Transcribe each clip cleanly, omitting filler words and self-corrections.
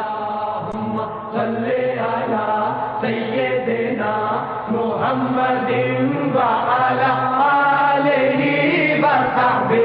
اللهم صل على سيدنا محمد وعلى آلہ وصحبہ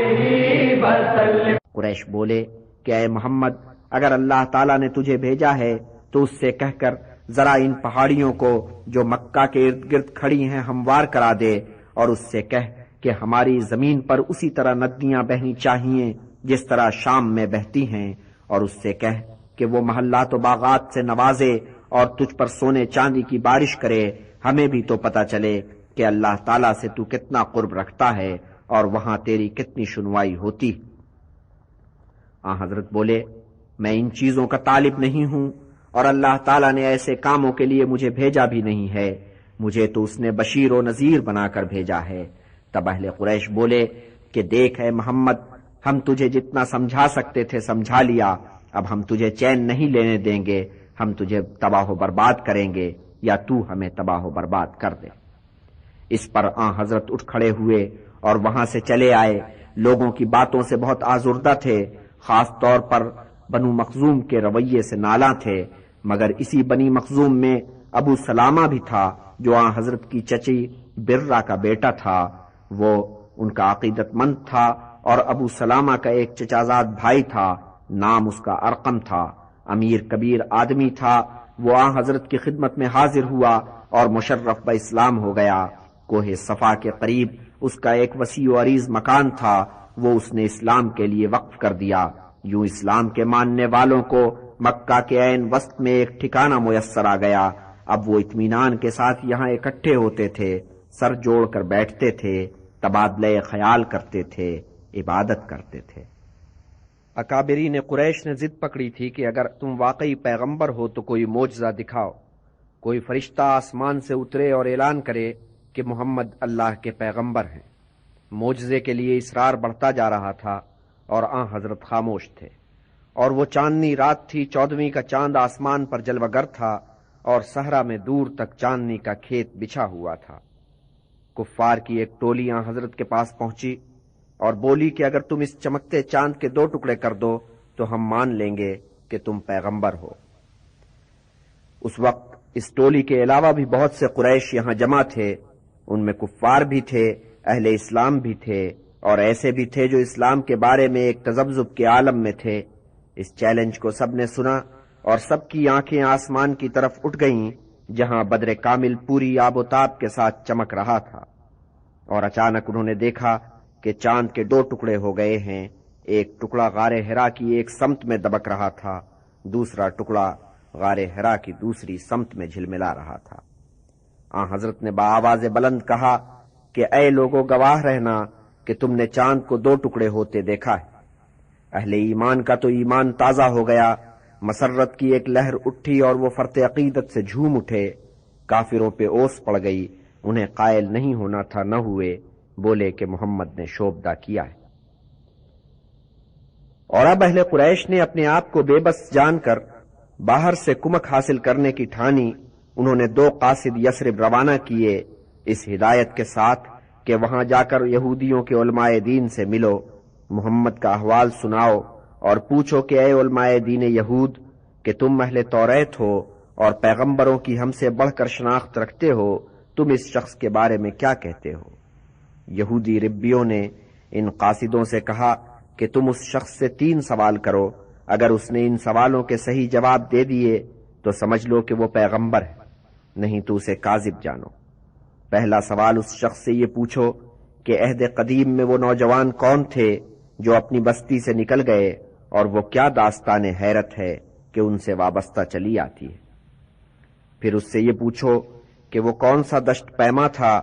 وسلم۔ قریش بولے کہ اے محمد، اگر اللہ تعالیٰ نے تجھے بھیجا ہے تو اس سے کہہ کر ذرا ان پہاڑیوں کو جو مکہ کے ارد گرد کھڑی ہیں ہموار کرا دے، اور اس سے کہہ کہ ہماری زمین پر اسی طرح ندیاں بہنی چاہیے جس طرح شام میں بہتی ہیں، اور اس سے کہہ کہ وہ محلات و باغات سے نوازے اور تجھ پر سونے چاندی کی بارش کرے، ہمیں بھی تو پتہ چلے کہ اللہ تعالیٰ سے تو کتنا قرب رکھتا ہے اور وہاں تیری کتنی سنوائی ہوتی۔ حضرت بولے میں ان چیزوں کا طالب نہیں ہوں، اور اللہ تعالیٰ نے ایسے کاموں کے لیے مجھے بھیجا بھی نہیں ہے، مجھے تو اس نے بشیر و نذیر بنا کر بھیجا ہے۔ تب اہل قریش بولے کہ دیکھ اے محمد، ہم تجھے جتنا سمجھا سکتے تھے سمجھا لیا، اب ہم تجھے چین نہیں لینے دیں گے، ہم تجھے تباہ و برباد کریں گے یا تو ہمیں تباہ و برباد کر دے۔ اس پر حضرت اٹھ کھڑے ہوئے اور وہاں سے چلے آئے، لوگوں کی باتوں سے بہت آزردہ تھے، خاص طور پر بنو مخزوم کے رویے سے نالاں تھے، مگر اسی بنی مخزوم میں ابو سلامہ بھی تھا جو حضرت کی چچی برہ کا بیٹا تھا، وہ ان کا عقیدت مند تھا، اور ابو سلامہ کا ایک چچازاد بھائی تھا، نام اس کا ارقم تھا، امیر کبیر آدمی تھا، وہ حضرت کی خدمت میں حاضر ہوا اور مشرف با اسلام ہو گیا۔ کوہ صفا کے قریب اس کا ایک وسیع و عریض مکان تھا، وہ اس نے اسلام کے لیے وقف کر دیا، یوں اسلام کے ماننے والوں کو مکہ کے عین وسط میں ایک ٹھکانہ میسر آ گیا۔ اب وہ اطمینان کے ساتھ یہاں اکٹھے ہوتے تھے، سر جوڑ کر بیٹھتے تھے، تبادلہ خیال کرتے تھے، عبادت کرتے تھے۔ اکابرین قریش نے ضد پکڑی تھی کہ اگر تم واقعی پیغمبر ہو تو کوئی معجزہ دکھاؤ، کوئی فرشتہ آسمان سے اترے اور اعلان کرے کہ محمد اللہ کے پیغمبر ہیں۔ معجزے کے لیے اصرار بڑھتا جا رہا تھا اور حضرت خاموش تھے، اور وہ چاندنی رات تھی، 14ویں کا چاند آسمان پر جلوہ گر تھا، اور صحرا میں دور تک چاندنی کا کھیت بچھا ہوا تھا۔ کفار کی ایک ٹولی حضرت کے پاس پہنچی اور بولی کہ اگر تم اس چمکتے چاند کے 2 ٹکڑے کر دو تو ہم مان لیں گے کہ تم پیغمبر ہو۔ اس وقت اس ٹولی کے علاوہ بھی بہت سے قریش یہاں جمع تھے، ان میں کفار بھی تھے، اہل اسلام بھی تھے، اور ایسے بھی تھے جو اسلام کے بارے میں ایک تذبذب کے عالم میں تھے۔ اس چیلنج کو سب نے سنا اور سب کی آنکھیں آسمان کی طرف اٹھ گئیں جہاں بدر کامل پوری آب و تاب کے ساتھ چمک رہا تھا، اور اچانک انہوں نے دیکھا کہ چاند کے 2 ٹکڑے ہو گئے ہیں، ایک ٹکڑا غار حرا کی ایک سمت میں دبک رہا تھا، دوسرا ٹکڑا غار حرا کی دوسری سمت میں جھلملا رہا تھا۔ حضرت نے بآواز بلند کہا کہ اے لوگوں گواہ رہنا کہ تم نے چاند کو 2 ٹکڑے ہوتے دیکھا ہے۔ اہل ایمان کا تو ایمان تازہ ہو گیا، مسرت کی ایک لہر اٹھی اور وہ فرط عقیدت سے جھوم اٹھے، کافروں پہ اوس پڑ گئی، انہیں قائل نہیں ہونا تھا نہ ہوئے، بولے کہ محمد نے شوبدہ کیا ہے۔ اور اب اہل قریش نے اپنے آپ کو بے بس جان کر باہر سے کمک حاصل کرنے کی ٹھانی، انہوں نے 2 قاصد یثرب روانہ کیے اس ہدایت کے ساتھ کہ وہاں جا کر یہودیوں کے علماء دین سے ملو، محمد کا احوال سناؤ اور پوچھو کہ اے علماء دین یہود کہ تم اہل توریت ہو اور پیغمبروں کی ہم سے بڑھ کر شناخت رکھتے ہو، تم اس شخص کے بارے میں کیا کہتے ہو؟ یہودی ربیوں نے ان قاصدوں سے کہا کہ تم اس شخص سے 3 سوال کرو، اگر اس نے ان سوالوں کے صحیح جواب دے دیے تو سمجھ لو کہ وہ پیغمبر ہے، نہیں تو اسے کاذب جانو۔ پہلا سوال اس شخص سے یہ پوچھو کہ عہد قدیم میں وہ نوجوان کون تھے جو اپنی بستی سے نکل گئے، اور وہ کیا داستان حیرت ہے کہ ان سے وابستہ چلی آتی ہے۔ پھر اس سے یہ پوچھو کہ وہ کون سا دشت پیما تھا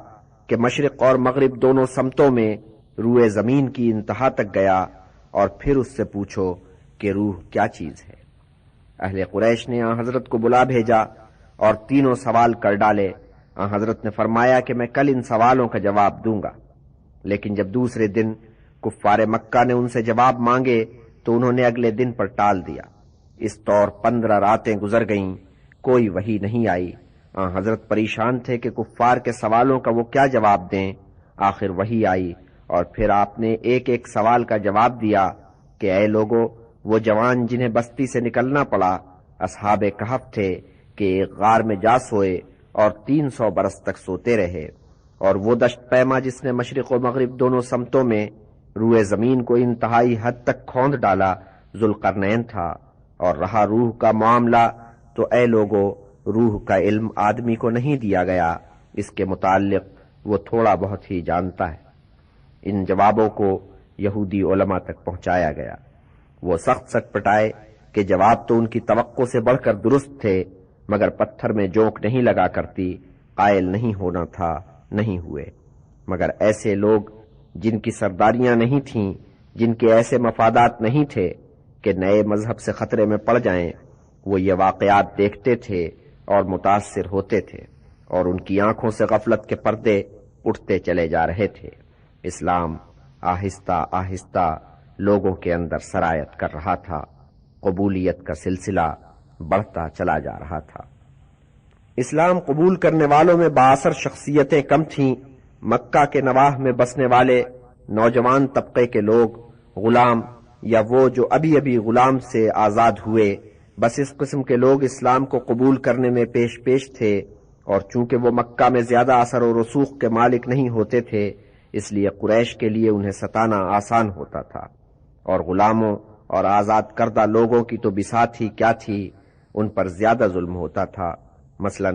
کہ مشرق اور مغرب دونوں سمتوں میں روئے زمین کی انتہا تک گیا، اور پھر اس سے پوچھو کہ روح کیا چیز ہے۔ اہل قریش نے حضرت کو بلا بھیجا اور 3 سوال کر ڈالے۔ حضرت نے فرمایا کہ میں کل ان سوالوں کا جواب دوں گا، لیکن جب دوسرے دن کفار مکہ نے ان سے جواب مانگے تو انہوں نے اگلے دن پر ٹال دیا۔ اس طور 15 راتیں گزر گئیں، کوئی وحی نہیں آئی۔ حضرت پریشان تھے کہ کفار کے سوالوں کا وہ کیا جواب دیں۔ آخر وحی آئی اور پھر آپ نے ایک ایک سوال کا جواب دیا کہ اے لوگو، وہ جوان جنہیں بستی سے نکلنا پڑا اصحاب کہف تھے کہ ایک غار میں جا سوئے اور 300 برس تک سوتے رہے، اور وہ دشت پیما جس نے مشرق و مغرب دونوں سمتوں میں روئے زمین کو انتہائی حد تک کھوند ڈالا ذوالقرنین تھا۔ اور رہا روح کا معاملہ، تو اے لوگو، روح کا علم آدمی کو نہیں دیا گیا، اس کے متعلق وہ تھوڑا بہت ہی جانتا ہے۔ ان جوابوں کو یہودی علماء تک پہنچایا گیا۔ وہ سخت سٹپٹائے کہ جواب تو ان کی توقع سے بڑھ کر درست تھے، مگر پتھر میں جونک نہیں لگا کرتی، قائل نہیں ہونا تھا، نہیں ہوئے۔ مگر ایسے لوگ جن کی سرداریاں نہیں تھیں، جن کے ایسے مفادات نہیں تھے کہ نئے مذہب سے خطرے میں پڑ جائیں، وہ یہ واقعات دیکھتے تھے اور متاثر ہوتے تھے، اور ان کی آنکھوں سے غفلت کے پردے اٹھتے چلے جا رہے تھے۔ اسلام آہستہ آہستہ لوگوں کے اندر سرایت کر رہا تھا، قبولیت کا سلسلہ بڑھتا چلا جا رہا تھا۔ اسلام قبول کرنے والوں میں بااثر شخصیتیں کم تھیں۔ مکہ کے نواح میں بسنے والے نوجوان طبقے کے لوگ، غلام یا وہ جو ابھی ابھی غلام سے آزاد ہوئے، بس اس قسم کے لوگ اسلام کو قبول کرنے میں پیش تھے، اور چونکہ وہ مکہ میں زیادہ اثر و رسوخ کے مالک نہیں ہوتے تھے، اس لیے قریش کے لیے انہیں ستانا آسان ہوتا تھا، اور غلاموں اور آزاد کردہ لوگوں کی تو بساط ہی کیا تھی، ان پر زیادہ ظلم ہوتا تھا۔ مثلا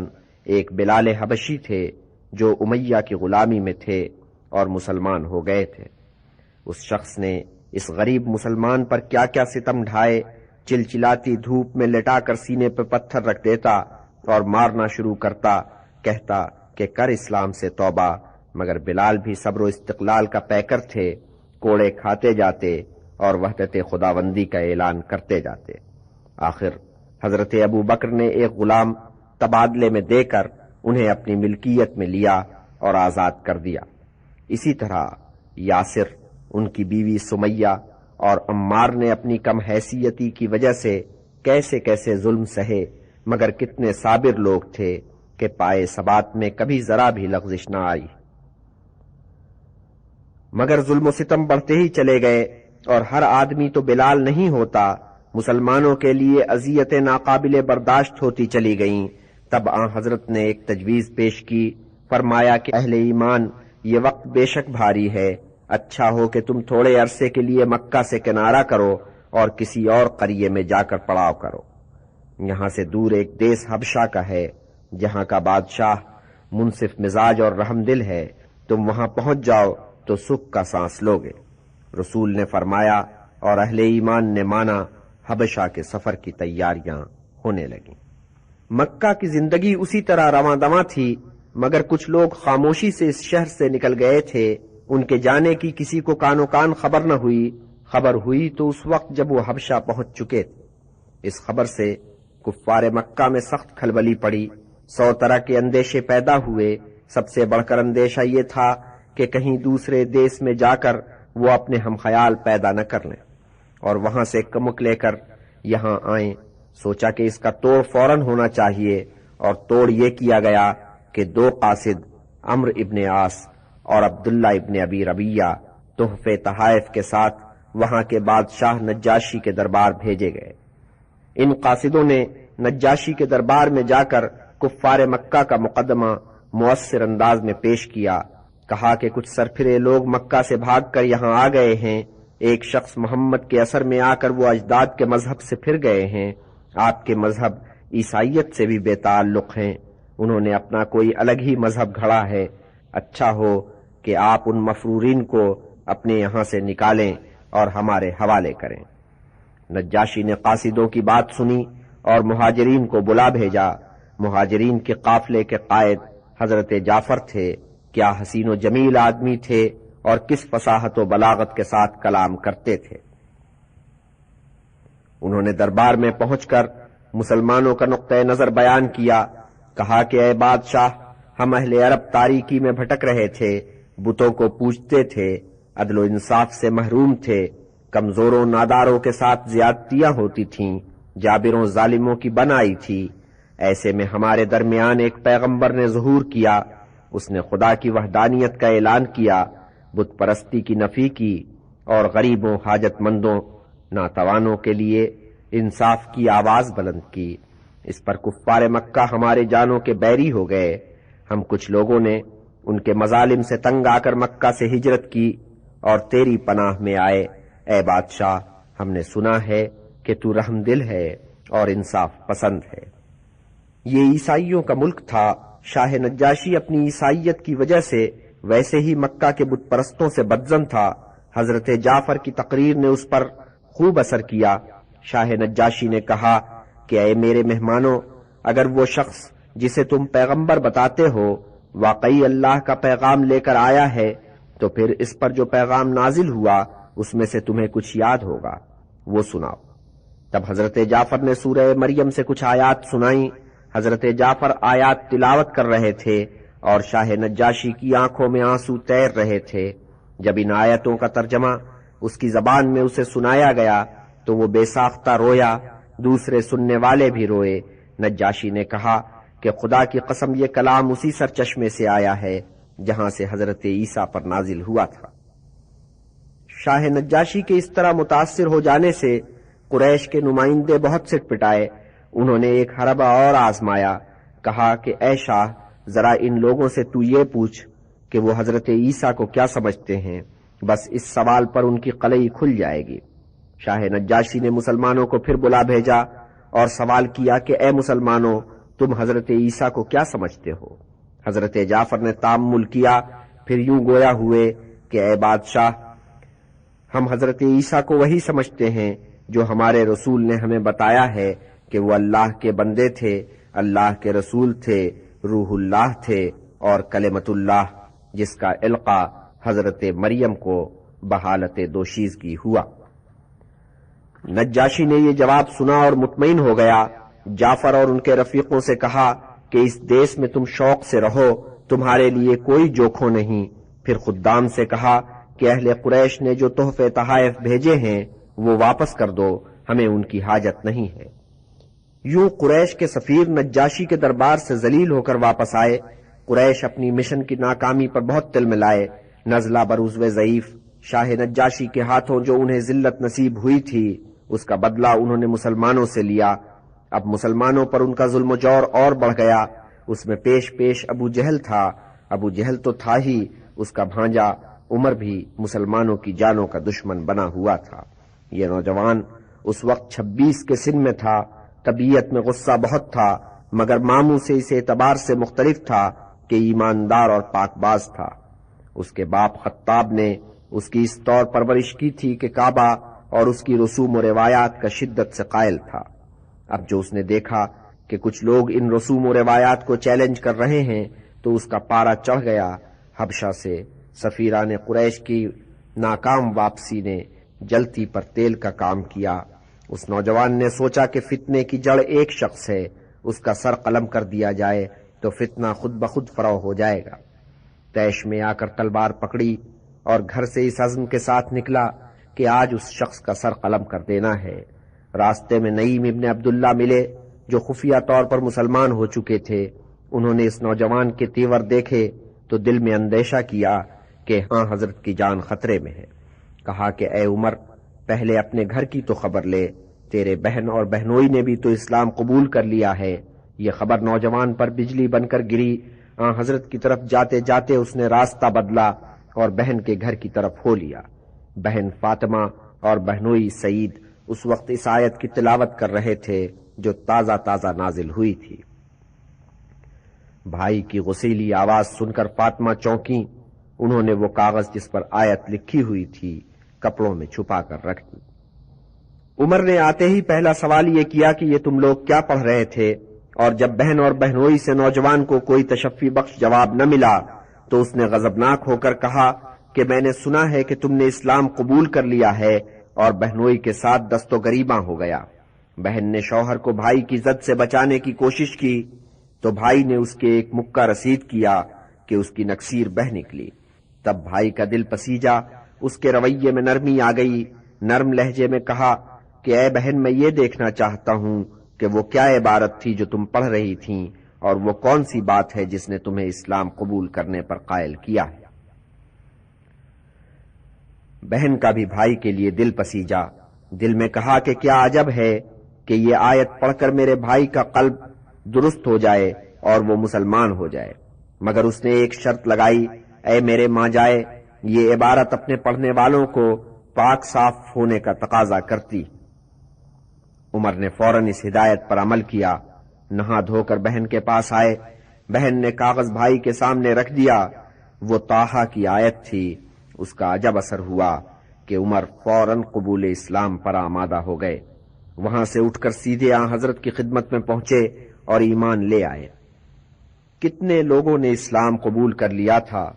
ایک بلال حبشی تھے جو امیہ کی غلامی میں تھے اور مسلمان ہو گئے تھے۔ اس شخص نے اس غریب مسلمان پر کیا کیا ستم ڈھائے، چلچلاتی دھوپ میں لٹا کر سینے پہ پتھر رکھ دیتا اور مارنا شروع کرتا، کہتا کہ کر اسلام سے توبہ، مگر بلال بھی صبر و استقلال کا پیکر تھے، کوڑے کھاتے جاتے اور وحدت خداوندی کا اعلان کرتے جاتے۔ آخر حضرت ابو بکر نے ایک غلام تبادلے میں دے کر انہیں اپنی ملکیت میں لیا اور آزاد کر دیا۔ اسی طرح یاسر، ان کی بیوی سمیہ اور عمار نے اپنی کم حیثیتی کی وجہ سے کیسے کیسے ظلم سہے، مگر کتنے صابر لوگ تھے کہ پائے ثبات میں کبھی ذرا بھی لغزش نہ آئی۔ مگر ظلم و ستم بڑھتے ہی چلے گئے، اور ہر آدمی تو بلال نہیں ہوتا، مسلمانوں کے لیے اذیتیں ناقابل برداشت ہوتی چلی گئیں۔ تب آن حضرت نے ایک تجویز پیش کی، فرمایا کہ اہل ایمان، یہ وقت بے شک بھاری ہے، اچھا ہو کہ تم تھوڑے عرصے کے لیے مکہ سے کنارہ کرو اور کسی اور قریے میں جا کر پڑاؤ کرو۔ یہاں سے دور ایک دیس حبشہ کا ہے، جہاں کا بادشاہ منصف مزاج اور رحم دل ہے، تم وہاں پہنچ جاؤ تو سکھ کا سانس لوگے۔ رسول نے فرمایا اور اہل ایمان نے مانا، حبشہ کے سفر کی تیاریاں ہونے لگیں۔ مکہ کی زندگی اسی طرح رواں دواں تھی، مگر کچھ لوگ خاموشی سے اس شہر سے نکل گئے تھے، ان کے جانے کی کسی کو کانو کان خبر نہ ہوئی۔ خبر ہوئی تو اس وقت جب وہ حبشہ پہنچ چکے تھے۔ اس خبر سے کفار مکہ میں سخت کھلبلی پڑی، 100 طرح کے اندیشے پیدا ہوئے۔ سب سے بڑھ کر اندیشہ یہ تھا کہ کہیں دوسرے دیس میں جا کر وہ اپنے ہم خیال پیدا نہ کر لیں اور وہاں سے کمک لے کر یہاں آئیں۔ سوچا کہ اس کا توڑ فوراً ہونا چاہیے، اور توڑ یہ کیا گیا کہ 2 قاصد، عمرو ابن عاص اور عبداللہ ابن ابی ربیہ، تحفے تحائف کے ساتھ وہاں کے بادشاہ نجاشی کے دربار بھیجے گئے۔ ان قاصدوں نے نجاشی کے دربار میں جا کر کفار مکہ کا مقدمہ مؤثر انداز میں پیش کیا۔ کہا کہ کچھ سرفرے لوگ مکہ سے بھاگ کر یہاں آ گئے ہیں، ایک شخص محمد کے اثر میں آ کر وہ اجداد کے مذہب سے پھر گئے ہیں، آپ کے مذہب عیسائیت سے بھی بے تعلق ہیں، انہوں نے اپنا کوئی الگ ہی مذہب گھڑا ہے، اچھا ہو کہ آپ ان مفرورین کو اپنے یہاں سے نکالیں اور ہمارے حوالے کریں۔ نجاشی نے قاصدوں کی بات سنی اور مہاجرین کو بلا بھیجا۔ مہاجرین کے قافلے کے قائد حضرت جعفر تھے، کیا حسین و جمیل آدمی تھے اور کس فصاحت و بلاغت کے ساتھ کلام کرتے تھے۔ انہوں نے دربار میں پہنچ کر مسلمانوں کا نقطۂ نظر بیان کیا۔ کہا کہ اے بادشاہ، ہم اہل عرب تاریکی میں بھٹک رہے تھے، بتوں کو پوجتے تھے، عدل و انصاف سے محروم تھے، کمزوروں ناداروں کے ساتھ زیادتیاں ہوتی تھیں، جابروں ظالموں کی بن آئی تھی۔ ایسے میں ہمارے درمیان ایک پیغمبر نے ظہور کیا، اس نے خدا کی وحدانیت کا اعلان کیا، بت پرستی کی نفی کی، اور غریبوں، حاجت مندوں، ناتوانوں کے لیے انصاف کی آواز بلند کی۔ اس پر کفار مکہ ہمارے جانوں کے بیری ہو گئے۔ ہم کچھ لوگوں نے ان کے مظالم سے تنگ آ کر مکہ سے ہجرت کی اور تیری پناہ میں آئے۔ اے بادشاہ، ہم نے سنا ہے کہ تو رحم دل ہے اور انصاف پسند ہے۔ یہ عیسائیوں کا ملک تھا۔ شاہ نجاشی اپنی عیسائیت کی وجہ سے ویسے ہی مکہ کے بت پرستوں سے بدظن تھا۔ حضرت جعفر کی تقریر نے اس پر خوب اثر کیا۔ شاہ نجاشی نے کہا کہ اے میرے مہمانوں، اگر وہ شخص جسے تم پیغمبر بتاتے ہو واقعی اللہ کا پیغام لے کر آیا ہے تو پھر اس پر جو پیغام نازل ہوا اس میں سے تمہیں کچھ یاد ہوگا، وہ سناؤ۔ تب حضرت جعفر نے سورہ مریم سے کچھ آیات سنائیں۔ حضرت جعفر آیات تلاوت کر رہے تھے اور شاہ نجاشی کی آنکھوں میں آنسو تیر رہے تھے۔ جب ان آیتوں کا ترجمہ اس کی زبان میں اسے سنایا گیا تو وہ بے ساختہ رویا، دوسرے سننے والے بھی روئے۔ نجاشی نے کہا کہ خدا کی قسم یہ کلام اسی سرچشمے سے آیا ہے جہاں سے حضرت عیسیٰ پر نازل ہوا تھا۔ شاہ نجاشی کے اس طرح متاثر ہو جانے سے قریش کے نمائندے بہت سٹ پٹائے۔ انہوں نے ایک حربہ اور آزمایا، کہا کہ اے شاہ، ذرا ان لوگوں سے تو یہ پوچھ کہ وہ حضرت عیسیٰ کو کیا سمجھتے ہیں، بس اس سوال پر ان کی قلعی کھل جائے گی۔ شاہ نجاشی نے مسلمانوں کو پھر بلا بھیجا اور سوال کیا کہ اے مسلمانوں، تم حضرت عیسیٰ کو کیا سمجھتے ہو؟ حضرت جعفر نے تامل کیا، پھر یوں گویا ہوئے کہ اے بادشاہ، ہم حضرت عیسیٰ کو وہی سمجھتے ہیں جو ہمارے رسول نے ہمیں بتایا ہے کہ وہ اللہ کے بندے تھے، اللہ کے رسول تھے، روح اللہ تھے اور کلمت اللہ، جس کا القاء حضرت مریم کو بحالت دوشیزگی ہوا۔ نجاشی نے یہ جواب سنا اور مطمئن ہو گیا۔ جعفر اور ان کے رفیقوں سے کہا کہ اس دیس میں تم شوق سے رہو، تمہارے لیے کوئی جوکھو نہیں۔ پھر خدام سے کہا کہ اہل قریش نے جو تحفے تحائف بھیجے ہیں وہ واپس کر دو، ہمیں ان کی حاجت نہیں ہے۔ یوں قریش کے سفیر نجاشی کے دربار سے ذلیل ہو کر واپس آئے۔ قریش اپنی مشن کی ناکامی پر بہت تل ملائے۔ نزلہ بروزو ضعیف، شاہ نجاشی کے ہاتھوں جو انہیں ذلت نصیب ہوئی تھی اس کا بدلہ انہوں نے مسلمانوں سے لیا۔ اب مسلمانوں پر ان کا ظلم و جور اور بڑھ گیا۔ اس میں پیش پیش ابو جہل تھا۔ ابو جہل تو تھا ہی، اس کا بھانجا عمر بھی مسلمانوں کی جانوں کا دشمن بنا ہوا تھا۔ یہ نوجوان اس وقت 26 کے سن میں تھا۔ طبیعت میں غصہ بہت تھا، مگر ماموں سے اس اعتبار سے مختلف تھا کہ ایماندار اور پاک باز تھا۔ اس کے باپ خطاب نے اس کی اس طور پرورش کی تھی کہ کعبہ اور اس کی رسوم و روایات کا شدت سے قائل تھا۔ اب جو اس نے دیکھا کہ کچھ لوگ ان رسوم و روایات کو چیلنج کر رہے ہیں تو اس کا پارا چڑھ گیا۔ حبشہ سے سفیران قریش کی ناکام واپسی نے جلتی پر تیل کا کام کیا۔ اس نوجوان نے سوچا کہ فتنے کی جڑ ایک شخص ہے، اس کا سر قلم کر دیا جائے تو فتنہ خود بخود فرو ہو جائے گا۔ طیش میں آ کر تلوار پکڑی اور گھر سے اس عزم کے ساتھ نکلا کہ آج اس شخص کا سر قلم کر دینا ہے۔ راستے میں نعیم ابن عبداللہ ملے جو خفیہ طور پر مسلمان ہو چکے تھے۔ انہوں نے اس نوجوان کے تیور دیکھے تو دل میں اندیشہ کیا کہ ہاں حضرت کی جان خطرے میں ہے۔ کہا کہ اے عمر، پہلے اپنے گھر کی تو خبر لے، تیرے بہن اور بہنوئی نے بھی تو اسلام قبول کر لیا ہے۔ یہ خبر نوجوان پر بجلی بن کر گری۔ حضرت کی طرف جاتے جاتے اس نے راستہ بدلا اور بہن کے گھر کی طرف ہو لیا۔ بہن فاطمہ اور بہنوئی سعید اس وقت اس آیت کی تلاوت کر رہے تھے جو تازہ تازہ نازل ہوئی تھی۔ بھائی کی غسیلی آواز سن کر فاطمہ چونکی۔ انہوں نے وہ کاغذ جس پر آیت لکھی ہوئی تھی کپڑوں میں چھپا کر رکھ دی۔ عمر نے آتے ہی پہلا سوال یہ کیا کہ یہ تم لوگ کیا پڑھ رہے تھے، اور جب بہن اور بہنوئی سے نوجوان کو کوئی تشفی بخش جواب نہ ملا تو اس نے غضبناک ہو کر کہا کہ میں نے سنا ہے کہ تم نے اسلام قبول کر لیا ہے، اور بہنوئی کے ساتھ دست و گریباں ہو گیا۔ بہن نے شوہر کو بھائی کی زد سے بچانے کی کوشش کی تو بھائی نے اس کے ایک مکہ رسید کیا کہ اس کی نکسیر بہہ نکلی۔ تب بھائی کا دل پسیجا، اس کے رویے میں نرمی آ گئی۔ نرم لہجے میں کہا کہ اے بہن، میں یہ دیکھنا چاہتا ہوں کہ وہ کیا عبارت تھی جو تم پڑھ رہی تھیں، اور وہ کون سی بات ہے جس نے تمہیں اسلام قبول کرنے پر قائل کیا ہے۔ بہن کا بھی بھائی کے لیے دل پسیجا، دل میں کہا کہ کیا عجب ہے کہ یہ آیت پڑھ کر میرے بھائی کا قلب درست ہو جائے اور وہ مسلمان ہو جائے، مگر اس نے ایک شرط لگائی، اے میرے ماں جائے، یہ عبارت اپنے پڑھنے والوں کو پاک صاف ہونے کا تقاضا کرتی۔ عمر نے فوراً اس ہدایت پر عمل کیا، نہا دھو کر بہن کے پاس آئے۔ بہن نے کاغذ بھائی کے سامنے رکھ دیا، وہ طٰہٰ کی آیت تھی۔ اس کا عجب اثر ہوا کہ عمر فوراً قبول اسلام پر آمادہ ہو گئے۔ وہاں سے اٹھ کر سیدھے آن حضرت کی خدمت میں پہنچے اور ایمان لے آئے۔ کتنے لوگوں نے اسلام قبول کر لیا تھا،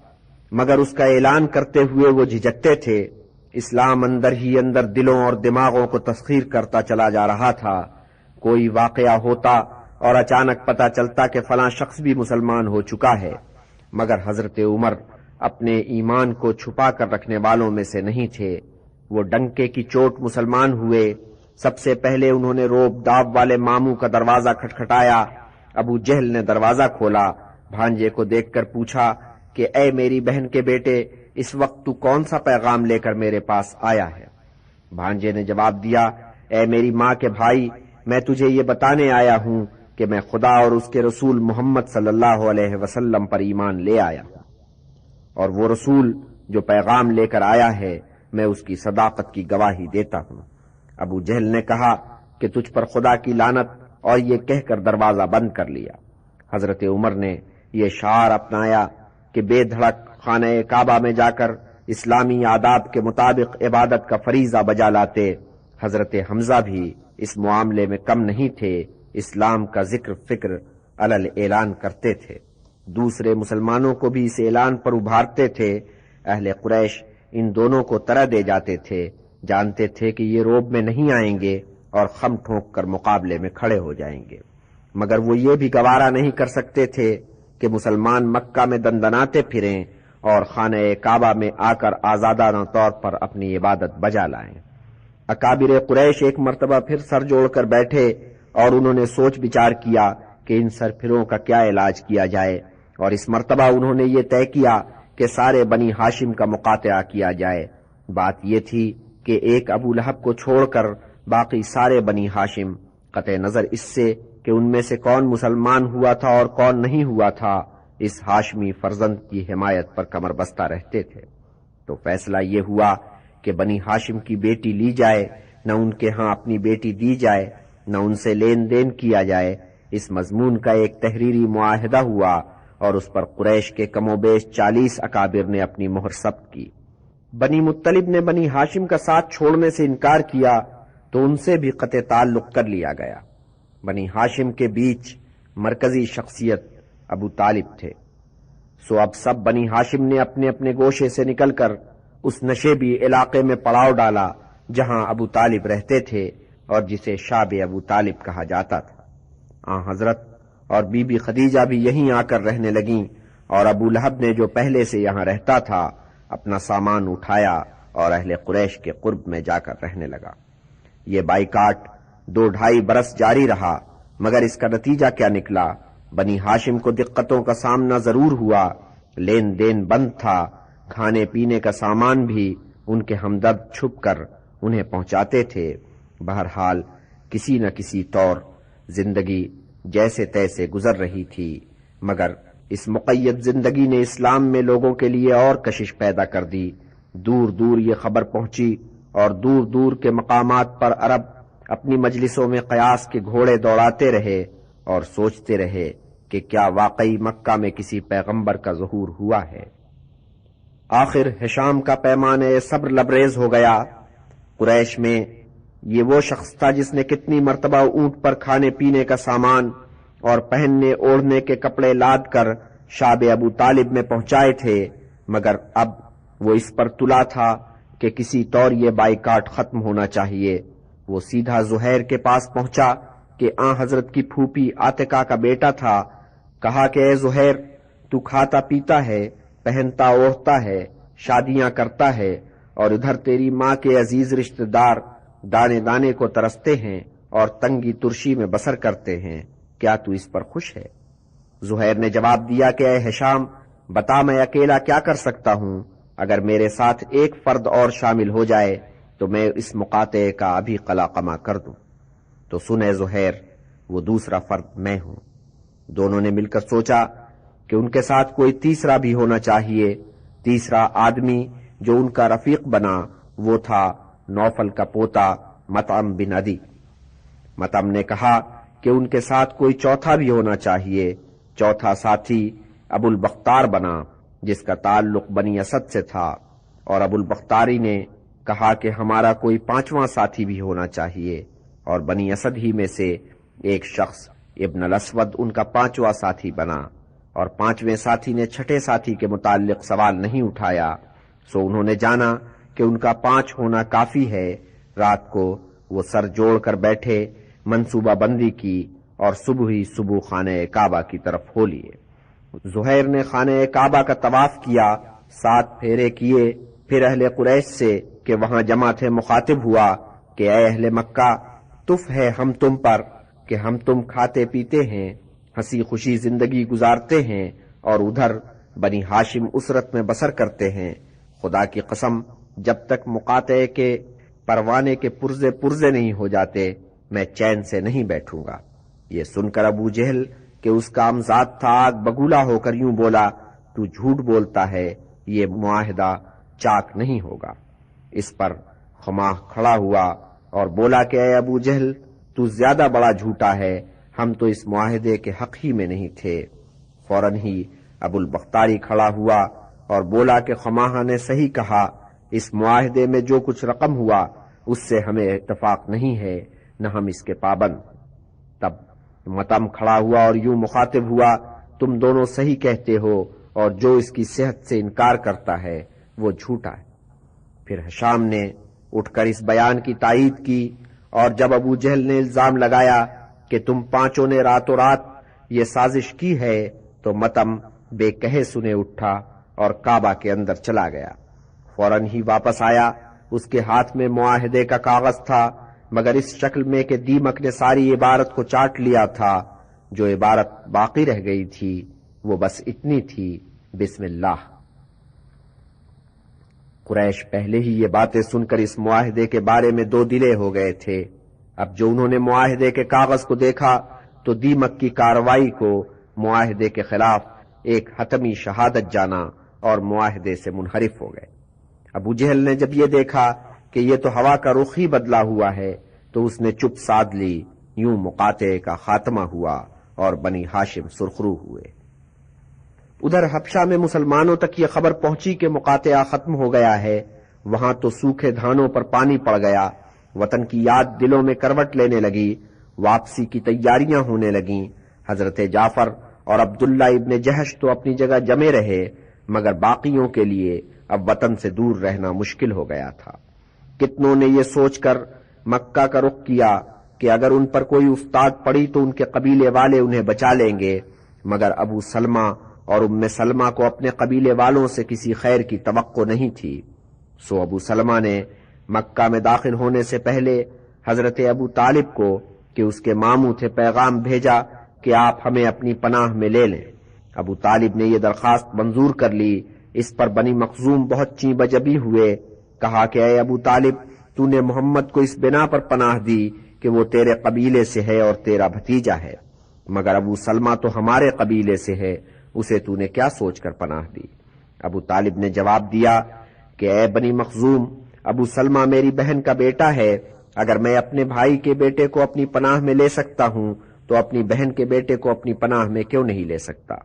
مگر اس کا اعلان کرتے ہوئے وہ جھجکتے تھے۔ اسلام اندر ہی اندر دلوں اور دماغوں کو تسخیر کرتا چلا جا رہا تھا۔ کوئی واقعہ ہوتا اور اچانک پتہ چلتا کہ فلاں شخص بھی مسلمان ہو چکا ہے، مگر حضرت عمر اپنے ایمان کو چھپا کر رکھنے والوں میں سے نہیں تھے۔ وہ ڈنکے کی چوٹ مسلمان ہوئے۔ سب سے پہلے انہوں نے روب داب والے ماموں کا دروازہ کھٹکھٹایا۔ ابو جہل نے دروازہ کھولا، بھانجے کو دیکھ کر پوچھا کہ اے میری بہن کے بیٹے، اس وقت تو کون سا پیغام لے کر میرے پاس آیا ہے؟ بھانجے نے جواب دیا، اے میری ماں کے بھائی، میں تجھے یہ بتانے آیا ہوں کہ میں خدا اور اس کے رسول محمد صلی اللہ علیہ وسلم پر ایمان لے آیا ہوں، اور وہ رسول جو پیغام لے کر آیا ہے میں اس کی صداقت کی گواہی دیتا ہوں۔ ابو جہل نے کہا کہ تجھ پر خدا کی لعنت، اور یہ کہہ کر دروازہ بند کر لیا۔ حضرت عمر نے یہ شعار اپنایا کہ بے دھڑک خانہ کعبہ میں جا کر اسلامی آداب کے مطابق عبادت کا فریضہ بجا لاتے۔ حضرت حمزہ بھی اس معاملے میں کم نہیں تھے، اسلام کا ذکر فکر علل اعلان کرتے تھے، دوسرے مسلمانوں کو بھی اس اعلان پر ابھارتے تھے۔ اہل قریش ان دونوں کو طرح دے جاتے تھے، جانتے تھے کہ یہ روب میں نہیں آئیں گے اور خم ٹھونک کر مقابلے میں کھڑے ہو جائیں گے، مگر وہ یہ بھی گوارا نہیں کر سکتے تھے کہ مسلمان مکہ میں دندناتے پھریں اور خانہ کعبہ میں آ کر آزادانہ طور پر اپنی عبادت بجا لائیں۔ اکابر قریش ایک مرتبہ پھر سر جوڑ کر بیٹھے اور انہوں نے سوچ بچار کیا کہ ان سرپھروں کا کیا علاج کیا جائے، اور اس مرتبہ انہوں نے یہ طے کیا کہ سارے بنی ہاشم کا مقاطعہ کیا جائے۔ بات یہ تھی کہ ایک ابو لہب کو چھوڑ کر باقی سارے بنی ہاشم، قطع نظر اس سے کہ ان میں سے کون مسلمان ہوا تھا اور کون نہیں ہوا تھا، اس ہاشمی فرزند کی حمایت پر کمر بستہ رہتے تھے۔ تو فیصلہ یہ ہوا کہ بنی ہاشم کی بیٹی لی جائے، نہ ان کے ہاں اپنی بیٹی دی جائے، نہ ان سے لین دین کیا جائے۔ اس مضمون کا ایک تحریری معاہدہ ہوا اور اس پر قریش کے کم و بیش 40 اکابر نے اپنی مہر ثبت کی۔ بنی مطلب نے بنی ہاشم کا ساتھ چھوڑنے سے انکار کیا تو ان سے بھی قطع تعلق کر لیا گیا۔ بنی ہاشم کے بیچ مرکزی شخصیت ابو طالب تھے، سو اب سب بنی ہاشم نے اپنے اپنے گوشے سے نکل کر اس نشیبی علاقے میں پڑاؤ ڈالا جہاں ابو طالب رہتے تھے اور جسے شاب ابو طالب کہا جاتا تھا۔ حضرت اور بی بی خدیجہ بھی یہیں آ کر رہنے لگیں، اور ابو لہب نے جو پہلے سے یہاں رہتا تھا اپنا سامان اٹھایا اور اہل قریش کے قرب میں جا کر رہنے لگا۔ یہ بائیکاٹ 2-2.5 برس جاری رہا، مگر اس کا نتیجہ کیا نکلا؟ بنی ہاشم کو دقتوں کا سامنا ضرور ہوا، لین دین بند تھا، کھانے پینے کا سامان بھی ان کے ہمدرد چھپ کر انہیں پہنچاتے تھے۔ بہرحال کسی نہ کسی طور زندگی جیسے تیسے گزر رہی تھی، مگر اس مقید زندگی نے اسلام میں لوگوں کے لیے اور کشش پیدا کر دی۔ دور دور یہ خبر پہنچی اور دور دور کے مقامات پر عرب اپنی مجلسوں میں قیاس کے گھوڑے دوڑاتے رہے اور سوچتے رہے کہ کیا واقعی مکہ میں کسی پیغمبر کا ظہور ہوا ہے۔ آخر ہشام کا پیمانہ صبر لبریز ہو گیا۔ قریش میں یہ وہ شخص تھا جس نے کتنی مرتبہ اونٹ پر کھانے پینے کا سامان اور پہننے اوڑھنے کے کپڑے لاد کر شاب ابو طالب میں پہنچائے تھے، مگر اب وہ اس پر تلا تھا کہ کسی طور یہ بائیکاٹ ختم ہونا چاہیے۔ وہ سیدھا زہیر کے پاس پہنچا کہ حضرت کی پھوپھی عاتقہ کا بیٹا تھا۔ کہا کہ اے زہیر، تو کھاتا پیتا ہے، پہنتا اوڑھتا ہے، شادیاں کرتا ہے، اور ادھر تیری ماں کے عزیز رشتہ دار دانے دانے کو ترستے ہیں اور تنگی ترشی میں بسر کرتے ہیں، کیا تو اس پر خوش ہے؟ زہیر نے جواب دیا کہ اے ہشام، بتا میں اکیلا کیا کر سکتا ہوں؟ اگر میرے ساتھ ایک فرد اور شامل ہو جائے تو میں اس مقاطعے کا ابھی قلعقمہ کر دوں۔ تو سن اے زہیر، وہ دوسرا فرد میں ہوں۔ دونوں نے مل کر سوچا کہ ان کے ساتھ کوئی تیسرا بھی ہونا چاہیے۔ تیسرا آدمی جو ان کا رفیق بنا وہ تھا نوفل کا پوتا مطعم بن عدی۔ مطعم نے کہا کہ ان کے ساتھ کوئی چوتھا بھی ہونا چاہیے۔ چوتھا ساتھی ابو البختار بنا، جس کا تعلق بنی اسد سے تھا، اور ابو البختاری نے کہا کہ ہمارا کوئی پانچواں ساتھی بھی ہونا چاہیے، اور بنی اسد ہی میں سے ایک شخص ابن الاسود ان کا پانچواں ساتھی بنا، اور پانچویں ساتھی نے چھٹے ساتھی کے متعلق سوال نہیں اٹھایا، سو انہوں نے جانا کہ ان کا 5 ہونا کافی ہے۔ رات کو وہ سر جوڑ کر بیٹھے، منصوبہ بندی کی، اور صبح ہی صبح خانہ کعبہ کی طرف ہو لیے۔ زہیر نے خانہ کعبہ کا طواف کیا، 7 پھیرے کیے، پھر اہل قریش سے کہ وہاں جمع تھے مخاطب ہوا کہ اے اہل مکہ، تف ہے ہم تم پر کہ ہم تم کھاتے پیتے ہیں، ہنسی خوشی زندگی گزارتے ہیں، اور ادھر بنی ہاشم اسرت میں بسر کرتے ہیں۔ خدا کی قسم، جب تک مقاطعے کے پروانے کے پرزے نہیں ہو جاتے میں چین سے نہیں بیٹھوں گا۔ یہ سن کر ابو جہل کہ اس کا امزاد تھا آگ بگولا ہو کر یوں بولا، تو جھوٹ بولتا ہے، یہ معاہدہ چاک نہیں ہوگا۔ اس پر خماہ کھڑا ہوا اور بولا کہ اے ابو جہل، تو زیادہ بڑا جھوٹا ہے، ہم تو اس معاہدے کے حق ہی میں نہیں تھے۔ فوراً ہی ابو البختاری کھڑا ہوا اور بولا کہ خماہ نے صحیح کہا، اس معاہدے میں جو کچھ رقم ہوا اس سے ہمیں اتفاق نہیں ہے، نہ ہم اس کے پابند۔ تب مطعم کھڑا ہوا اور یوں مخاطب ہوا، تم دونوں صحیح کہتے ہو، اور جو اس کی صحت سے انکار کرتا ہے وہ جھوٹا ہے۔ پھر ہشام نے اٹھ کر اس بیان کی تائید کی، اور جب ابو جہل نے الزام لگایا کہ تم پانچوں نے راتوں رات یہ سازش کی ہے، تو مطعم بے کہے سنے اٹھا اور کعبہ کے اندر چلا گیا۔ فوراً ہی واپس آیا، اس کے ہاتھ میں معاہدے کا کاغذ تھا، مگر اس شکل میں کہ دیمک نے ساری عبارت کو چاٹ لیا تھا۔ جو عبارت باقی رہ گئی تھی وہ بس اتنی تھی، بسم اللہ۔ قریش پہلے ہی یہ باتیں سن کر اس معاہدے کے بارے میں دو دلے ہو گئے تھے۔ اب جو انہوں نے معاہدے کے کاغذ کو دیکھا تو دیمک کی کارروائی کو معاہدے کے خلاف ایک حتمی شہادت جانا اور معاہدے سے منحرف ہو گئے۔ ابو جہل نے جب یہ دیکھا کہ یہ تو ہوا کا رخ ہی بدلا ہوا ہے تو اس نے چپ سادھ لی۔ یوں مقاطعے کا خاتمہ ہوا اور بنی ہاشم سرخرو ہوئے۔ ادھر حبشہ میں مسلمانوں تک یہ خبر پہنچی کہ مقاطعہ ختم ہو گیا ہے۔ وہاں تو سوکھے دھانوں پر پانی پڑ گیا، وطن کی یاد دلوں میں کروٹ لینے لگی، واپسی کی تیاریاں ہونے لگیں۔ حضرت جعفر اور عبداللہ ابن جہش تو اپنی جگہ جمے رہے، مگر باقیوں کے لیے اب وطن سے دور رہنا مشکل ہو گیا تھا۔ کتنوں نے یہ سوچ کر مکہ کا رخ کیا کہ اگر ان پر کوئی افتاد پڑی تو ان کے قبیلے والے انہیں بچا لیں گے، مگر ابو سلمہ اور ام سلمہ کو اپنے قبیلے والوں سے کسی خیر کی توقع نہیں تھی۔ سو ابو سلمہ نے مکہ میں داخل ہونے سے پہلے حضرت ابو طالب کو کہ اس کے ماموں تھے پیغام بھیجا کہ آپ ہمیں اپنی پناہ میں لے لیں۔ ابو طالب نے یہ درخواست منظور کر لی۔ اس پر بنی مخزوم بہت چیں بجبی ہوئے، کہا کہ اے ابو طالب، تو نے محمد کو اس بنا پر پناہ دی کہ وہ تیرے قبیلے سے ہے اور تیرا بھتیجا ہے، مگر ابو سلمہ تو ہمارے قبیلے سے ہے، اسے تو نے کیا سوچ کر پناہ دی؟ ابو طالب نے جواب دیا کہ اے بنی مخزوم، ابو سلمہ میری بہن کا بیٹا ہے، اگر میں اپنے بھائی کے بیٹے کو اپنی پناہ میں لے سکتا ہوں تو اپنی بہن کے بیٹے کو اپنی پناہ میں کیوں نہیں لے سکتا؟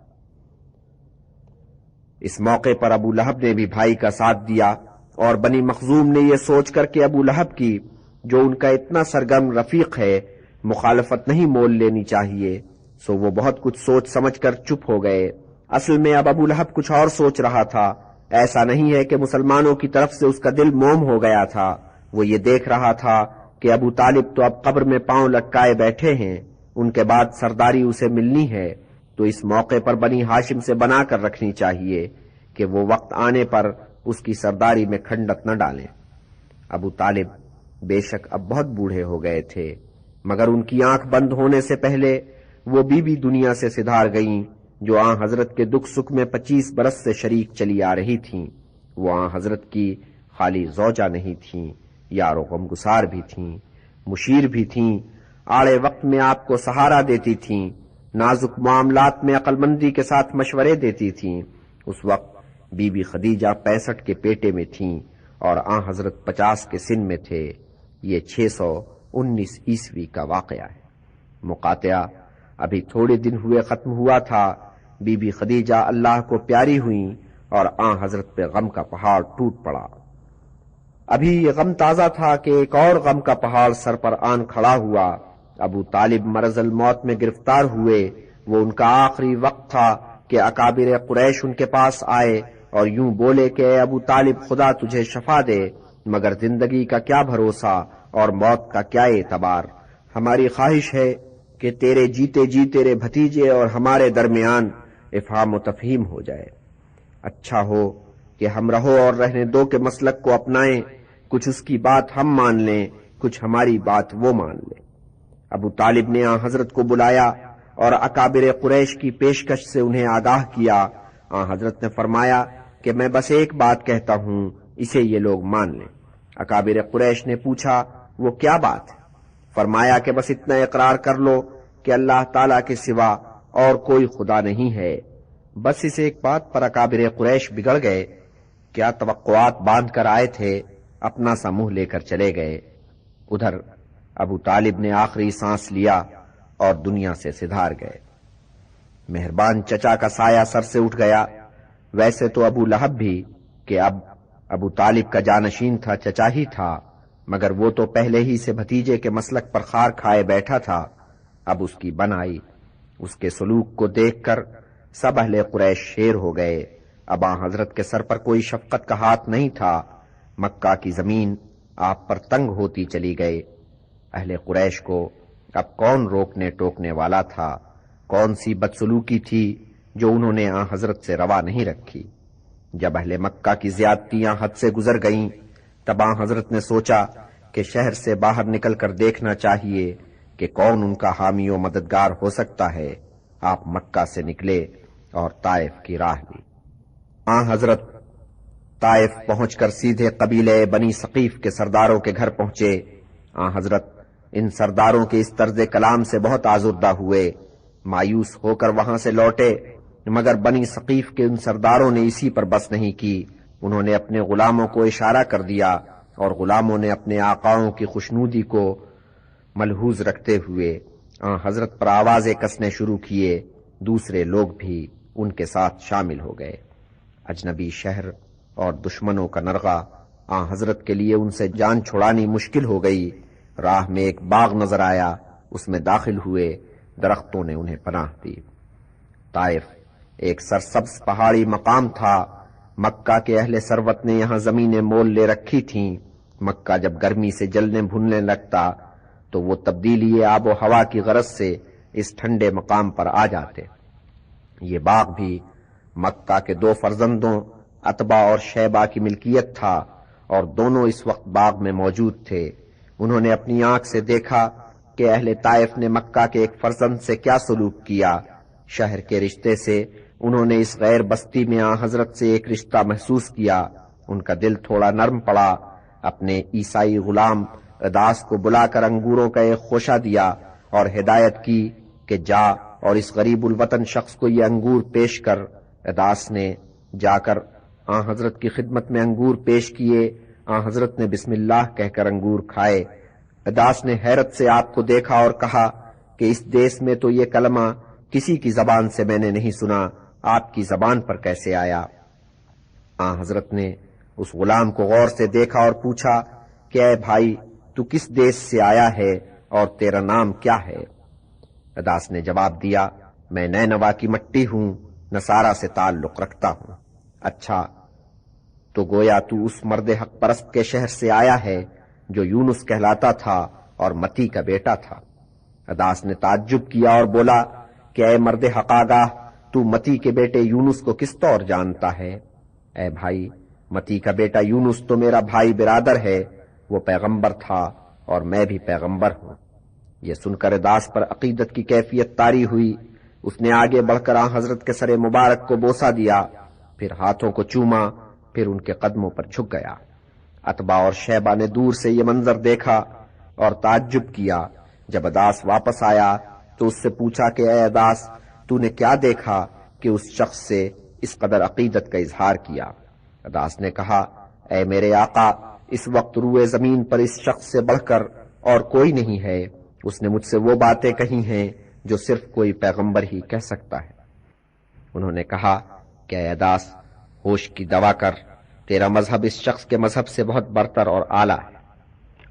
اس موقع پر ابو لہب نے بھی بھائی کا ساتھ دیا، اور بنی مخزوم نے یہ سوچ کر کہ ابو لہب کی، جو ان کا اتنا سرگرم رفیق ہے، مخالفت نہیں مول لینی چاہیے، سو وہ بہت کچھ سوچ سمجھ کر چپ ہو گئے۔ اصل میں اب ابو لہب کچھ اور سوچ رہا تھا۔ ایسا نہیں ہے کہ مسلمانوں کی طرف سے اس کا دل موم ہو گیا تھا، وہ یہ دیکھ رہا تھا کہ ابو طالب تو اب قبر میں پاؤں لٹکائے بیٹھے ہیں، ان کے بعد سرداری اسے ملنی ہے، تو اس موقع پر بنی ہاشم سے بنا کر رکھنی چاہیے کہ وہ وقت آنے پر اس کی سرداری میں کھنڈت نہ ڈالیں۔ ابو طالب بے شک اب بہت بوڑھے ہو گئے تھے، مگر ان کی آنکھ بند ہونے سے پہلے وہ بیوی دنیا سے سدھار گئیں جو آن حضرت کے دکھ سکھ میں 25 برس سے شریک چلی آ رہی تھیں۔ وہ آن حضرت کی خالی زوجہ نہیں تھیں، یار و غمگسار بھی تھیں، مشیر بھی تھیں، آڑے وقت میں آپ کو سہارا دیتی تھیں، نازک معاملات میں عقل مندی کے ساتھ مشورے دیتی تھیں۔ اس وقت بی بی خدیجہ 65 کے پیٹے میں تھیں اور آن حضرت 50 کے سن میں تھے۔ یہ 619 عیسوی کا واقعہ ہے۔ مقاطعہ ابھی تھوڑے دن ہوئے ختم ہوا تھا۔ بی بی خدیجہ اللہ کو پیاری ہوئیں اور آن حضرت پہ غم کا پہاڑ ٹوٹ پڑا۔ ابھی یہ غم تازہ تھا کہ ایک اور غم کا پہاڑ سر پر آن کھڑا ہوا۔ ابو طالب مرض الموت میں گرفتار ہوئے۔ وہ ان کا آخری وقت تھا کہ اکابر قریش ان کے پاس آئے اور یوں بولے کہ اے ابو طالب، خدا تجھے شفا دے، مگر زندگی کا کیا بھروسہ اور موت کا کیا اعتبار؟ ہماری خواہش ہے کہ تیرے جیتے جی تیرے بھتیجے اور ہمارے درمیان افہام و تفہیم ہو جائے۔ اچھا ہو کہ ہم رہو اور رہنے دو کے مسلک کو اپنائیں، کچھ اس کی بات ہم مان لیں، کچھ ہماری بات وہ مان لیں۔ ابو طالب نے آن حضرت کو بلایا اور اکابر قریش کی پیشکش سے انہیں آگاہ کیا۔ آن حضرت نے فرمایا کہ میں بس ایک بات کہتا ہوں، اسے یہ لوگ مان لیں۔ اکابر قریش نے پوچھا وہ کیا بات ہے؟ فرمایا کہ بس اتنا اقرار کر لو کہ اللہ تعالیٰ کے سوا اور کوئی خدا نہیں ہے۔ بس اس ایک بات پر اکابر قریش بگڑ گئے۔ کیا توقعات باندھ کر آئے تھے، اپنا سا منہ لے کر چلے گئے۔ ادھر ابو طالب نے آخری سانس لیا اور دنیا سے سدھار گئے۔ مہربان چچا کا سایہ سر سے اٹھ گیا۔ ویسے تو ابو لہب بھی کہ اب ابو طالب کا جانشین تھا، چچا ہی تھا، مگر وہ تو پہلے ہی سے بھتیجے کے مسلک پر خار کھائے بیٹھا تھا۔ اب اس کی بن آئی۔ اس کے سلوک کو دیکھ کر سب اہل قریش شیر ہو گئے۔ اب آن حضرت کے سر پر کوئی شفقت کا ہاتھ نہیں تھا۔ مکہ کی زمین آپ پر تنگ ہوتی چلی گئی۔ اہل قریش کو اب کون روکنے ٹوکنے والا تھا؟ کون سی بدسلوکی تھی جو انہوں نے آن حضرت سے روا نہیں رکھی؟ جب اہل مکہ کی زیادتیاں حد سے گزر گئیں، تب آن حضرت نے سوچا کہ شہر سے باہر نکل کر دیکھنا چاہیے کہ کون ان کا حامی و مددگار ہو سکتا ہے۔ آپ مکہ سے نکلے اور طائف کی راہ لی۔ آن حضرت طائف پہنچ کر سیدھے قبیلے بنی ثقیف کے سرداروں کے گھر پہنچے۔ آن حضرت ان سرداروں کے اس طرز کلام سے بہت آزردہ ہوئے، مایوس ہو کر وہاں سے لوٹے، مگر بنی ثقیف کے ان سرداروں نے اسی پر بس نہیں کی۔ انہوں نے اپنے غلاموں کو اشارہ کر دیا اور غلاموں نے اپنے آقاؤں کی خوشنودی کو ملحوظ رکھتے ہوئے آن حضرت پر آوازیں کسنے شروع کیے۔ دوسرے لوگ بھی ان کے ساتھ شامل ہو گئے۔ اجنبی شہر اور دشمنوں کا نرغہ آن حضرت کے لیے ان سے جان چھڑانی مشکل ہو گئی۔ راہ میں ایک باغ نظر آیا، اس میں داخل ہوئے، درختوں نے انہیں پناہ دی۔ طائف ایک سرسبز پہاڑی مقام تھا۔ مکہ کے اہل ثروت نے یہاں زمینیں مول لے رکھی تھیں۔ مکہ جب گرمی سے جلنے بھوننے لگتا تو وہ تبدیلی آب و ہوا کی غرض سے اس ٹھنڈے مقام پر آ جاتے۔ یہ باغ بھی مکہ کے دو فرزندوں عتبہ اور شیبہ کی ملکیت تھا اور دونوں اس وقت باغ میں موجود تھے۔ انہوں نے اپنی آنکھ سے دیکھا کہ اہل طائف نے مکہ کے ایک فرزند سے کیا سلوک کیا۔ شہر کے رشتے سے انہوں نے اس غیر بستی میں آن حضرت سے ایک رشتہ محسوس کیا۔ ان کا دل تھوڑا نرم پڑا۔ اپنے عیسائی غلام اداس کو بلا کر انگوروں کا ایک خوشہ دیا اور ہدایت کی کہ جا اور اس غریب الوطن شخص کو یہ انگور پیش کر۔ اداس نے جا کر آن حضرت کی خدمت میں انگور پیش کیے۔ آن حضرت نے بسم اللہ کہہ کر انگور کھائے۔ اداس نے حیرت سے آپ کو دیکھا اور کہا کہ اس دیس میں تو یہ کلمہ کسی کی زبان سے میں نے نہیں سنا، آپ کی زبان پر کیسے آیا؟ آن حضرت نے اس غلام کو غور سے دیکھا اور پوچھا کہ اے بھائی، تو کس دیس سے آیا ہے اور تیرا نام کیا ہے؟ اداس نے جواب دیا، میں نینوا کی مٹی ہوں، نصارہ سے تعلق رکھتا ہوں۔ اچھا، تو گویا تو اس مرد حق پرست کے شہر سے آیا ہے جو یونس کہلاتا تھا اور متی کا بیٹا تھا۔ اداس نے تعجب کیا اور بولا کہ اے مرد حق آگاہ، تو متی کے بیٹے یونس کو کس طور جانتا ہے؟ اے بھائی، متی کا بیٹا یونس تو میرا بھائی برادر ہے، وہ پیغمبر تھا اور میں بھی پیغمبر ہوں۔ یہ سن کر اداس پر عقیدت کی کیفیت طاری ہوئی۔ اس نے آگے بڑھ کر آن حضرت کے سر مبارک کو بوسہ دیا، پھر ہاتھوں کو چوما، پھر ان کے قدموں پر جھک گیا۔ عتبہ اور شیبہ نے دور سے یہ منظر دیکھا اور تعجب کیا۔ جب اداس واپس آیا تو اس سے پوچھا کہ اے اداس، تو نے کیا دیکھا کہ اس شخص سے اس قدر عقیدت کا اظہار کیا؟ اداس نے کہا، اے میرے آقا، اس وقت روئے زمین پر اس شخص سے بڑھ کر اور کوئی نہیں ہے۔ اس نے مجھ سے وہ باتیں کہی ہیں جو صرف کوئی پیغمبر ہی کہہ سکتا ہے۔ انہوں نے کہا کہ اے اداس، ہوش کی دوا کر، تیرا مذہب اس شخص کے مذہب سے بہت برتر اور اعلیٰ ہے۔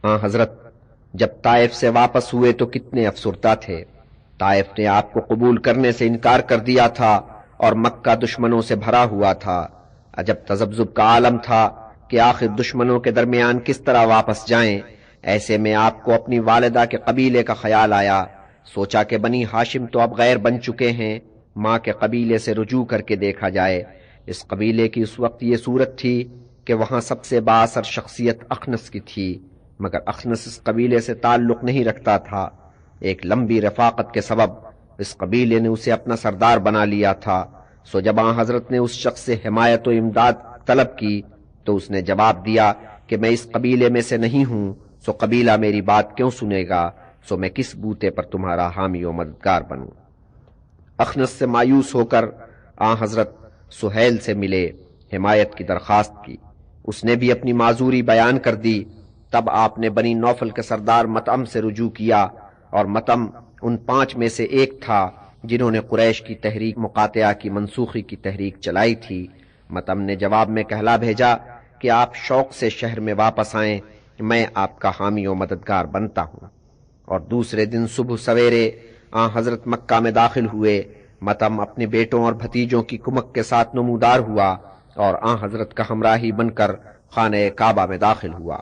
ہاں حضرت، جب طائف سے واپس ہوئے تو کتنے افسردہ تھے۔ طائف نے آپ کو قبول کرنے سے انکار کر دیا تھا اور مکہ دشمنوں سے بھرا ہوا تھا۔ عجب تذبذب کا عالم تھا کہ آخر دشمنوں کے درمیان کس طرح واپس جائیں۔ ایسے میں آپ کو اپنی والدہ کے قبیلے کا خیال آیا۔ سوچا کہ بنی ہاشم تو اب غیر بن چکے ہیں، ماں کے قبیلے سے رجوع کر کے دیکھا جائے۔ اس قبیلے کی اس وقت یہ صورت تھی کہ وہاں سب سے بااثر شخصیت اخنس کی تھی، مگر اخنس اس قبیلے سے تعلق نہیں رکھتا تھا۔ ایک لمبی رفاقت کے سبب اس قبیلے نے اسے اپنا سردار بنا لیا تھا۔ سو جب حضرت نے اس شخص سے حمایت و امداد طلب کی تو اس نے جواب دیا کہ میں اس قبیلے میں سے نہیں ہوں، سو قبیلہ میری بات کیوں سنے گا؟ سو میں کس بوتے پر تمہارا حامی و مددگار بنوں؟ اخنس سے مایوس ہو کر حضرت سہیل سے ملے، حمایت کی درخواست کی۔ اس نے بھی اپنی معذوری بیان کر دی۔ تب آپ نے بنی نوفل کے سردار مطعم سے رجوع کیا، اور مطعم ان 5 میں سے ایک تھا جنہوں نے قریش کی تحریک مقاطعہ کی منسوخی کی تحریک چلائی تھی۔ مطعم نے جواب میں کہلا بھیجا کہ آپ شوق سے شہر میں واپس آئیں، میں آپ کا حامی و مددگار بنتا ہوں۔ اور دوسرے دن صبح سویرے حضرت مکہ میں داخل ہوئے۔ مطعم اپنے بیٹوں اور بھتیجوں کی کمک کے ساتھ نمودار ہوا اور حضرت کا ہمراہی بن کر خانہ کعبہ میں داخل ہوا۔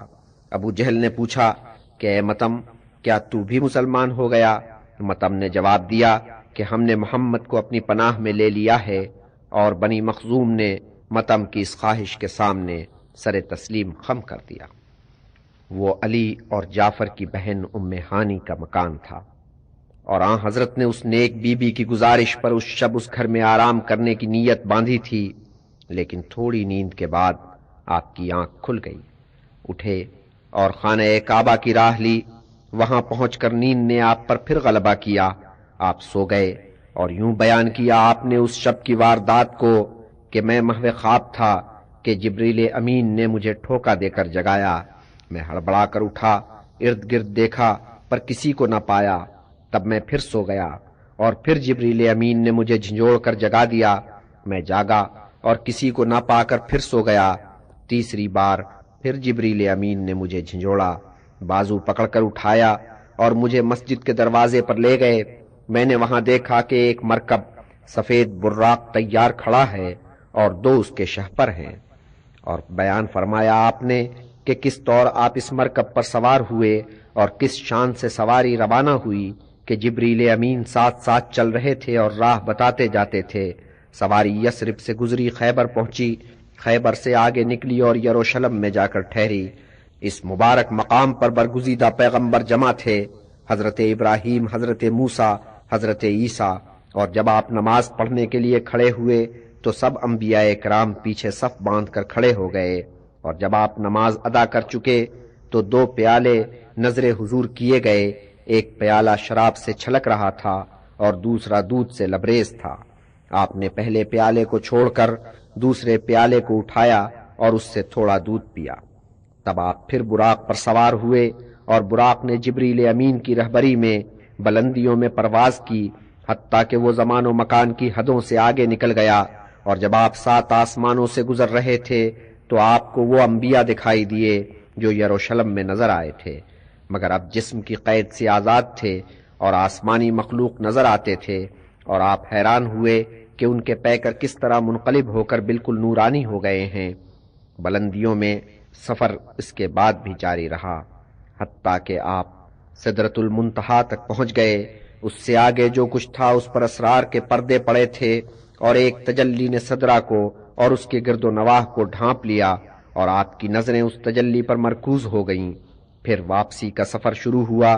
ابو جہل نے پوچھا کہ اے مطعم، کیا تو بھی مسلمان ہو گیا؟ مطعم نے جواب دیا کہ ہم نے محمد کو اپنی پناہ میں لے لیا ہے، اور بنی مخزوم نے مطعم کی اس خواہش کے سامنے سر تسلیم خم کر دیا۔ وہ علی اور جعفر کی بہن ام ہانی کا مکان تھا، اور حضرت نے اس نیک بی بی کی گزارش پر اس شب اس گھر میں آرام کرنے کی نیت باندھی تھی، لیکن تھوڑی نیند کے بعد آپ کی آنکھ کھل گئی۔ اٹھے اور خانہ کعبہ کی راہ لی۔ وہاں پہنچ کر نیند نے آپ پر پھر غلبہ کیا۔ آپ سو گئے اور یوں بیان کیا آپ نے اس شب کی واردات کو کہ میں محو خواب تھا کہ جبریل امین نے مجھے ٹھوکا دے کر جگایا۔ میں ہڑبڑا کر اٹھا، ارد گرد دیکھا پر کسی کو نہ پایا۔ تب میں پھر سو گیا اور پھر جبریل امین نے مجھے جھنجھوڑ کر جگا دیا۔ میں جاگا اور کسی کو نہ پا کر پھر سو گیا۔ تیسری بار پھر جبریل امین نے مجھے جھنجھوڑا، بازو پکڑ کر اٹھایا اور مجھے مسجد کے دروازے پر لے گئے۔ میں نے وہاں دیکھا کہ ایک مرکب سفید براق تیار کھڑا ہے اور 2 اس کے شہپر ہیں، اور بیان فرمایا آپ نے کہ کس طور آپ اس مرکب پر سوار ہوئے اور کس شان سے سواری روانہ ہوئی کہ جبریل امین ساتھ ساتھ چل رہے تھے اور راہ بتاتے جاتے تھے۔ سواری یثرب سے گزری، خیبر پہنچی، خیبر سے آگے نکلی اور یروشلم میں جا کر ٹھہری۔ اس مبارک مقام پر برگزیدہ پیغمبر جمع تھے، حضرت ابراہیم، حضرت موسیٰ، حضرت عیسیٰ، اور جب آپ نماز پڑھنے کے لیے کھڑے ہوئے تو سب انبیاء کرام پیچھے صف باندھ کر کھڑے ہو گئے، اور جب آپ نماز ادا کر چکے تو 2 پیالے نظر حضور کیے گئے، ایک پیالہ شراب سے چھلک رہا تھا اور دوسرا دودھ سے لبریز تھا۔ آپ نے پہلے پیالے کو چھوڑ کر دوسرے پیالے کو اٹھایا اور اس سے تھوڑا دودھ پیا۔ تب آپ پھر براق پر سوار ہوئے اور براق نے جبریل امین کی رہبری میں بلندیوں میں پرواز کی، حتیٰ کہ وہ زمان و مکان کی حدوں سے آگے نکل گیا، اور جب آپ 7 آسمانوں سے گزر رہے تھے تو آپ کو وہ انبیاء دکھائی دیے جو یروشلم میں نظر آئے تھے، مگر اب جسم کی قید سے آزاد تھے اور آسمانی مخلوق نظر آتے تھے، اور آپ حیران ہوئے کہ ان کے پیکر کس طرح منقلب ہو کر بالکل نورانی ہو گئے ہیں۔ بلندیوں میں سفر اس کے بعد بھی جاری رہا، حتیٰ کہ آپ سدرۃ المنتہا تک پہنچ گئے۔ اس سے آگے جو کچھ تھا اس پر اسرار کے پردے پڑے تھے، اور ایک تجلی نے صدرہ کو اور اس کے گرد و نواح کو ڈھانپ لیا، اور آپ کی نظریں اس تجلی پر مرکوز ہو گئیں۔ پھر واپسی کا سفر شروع ہوا،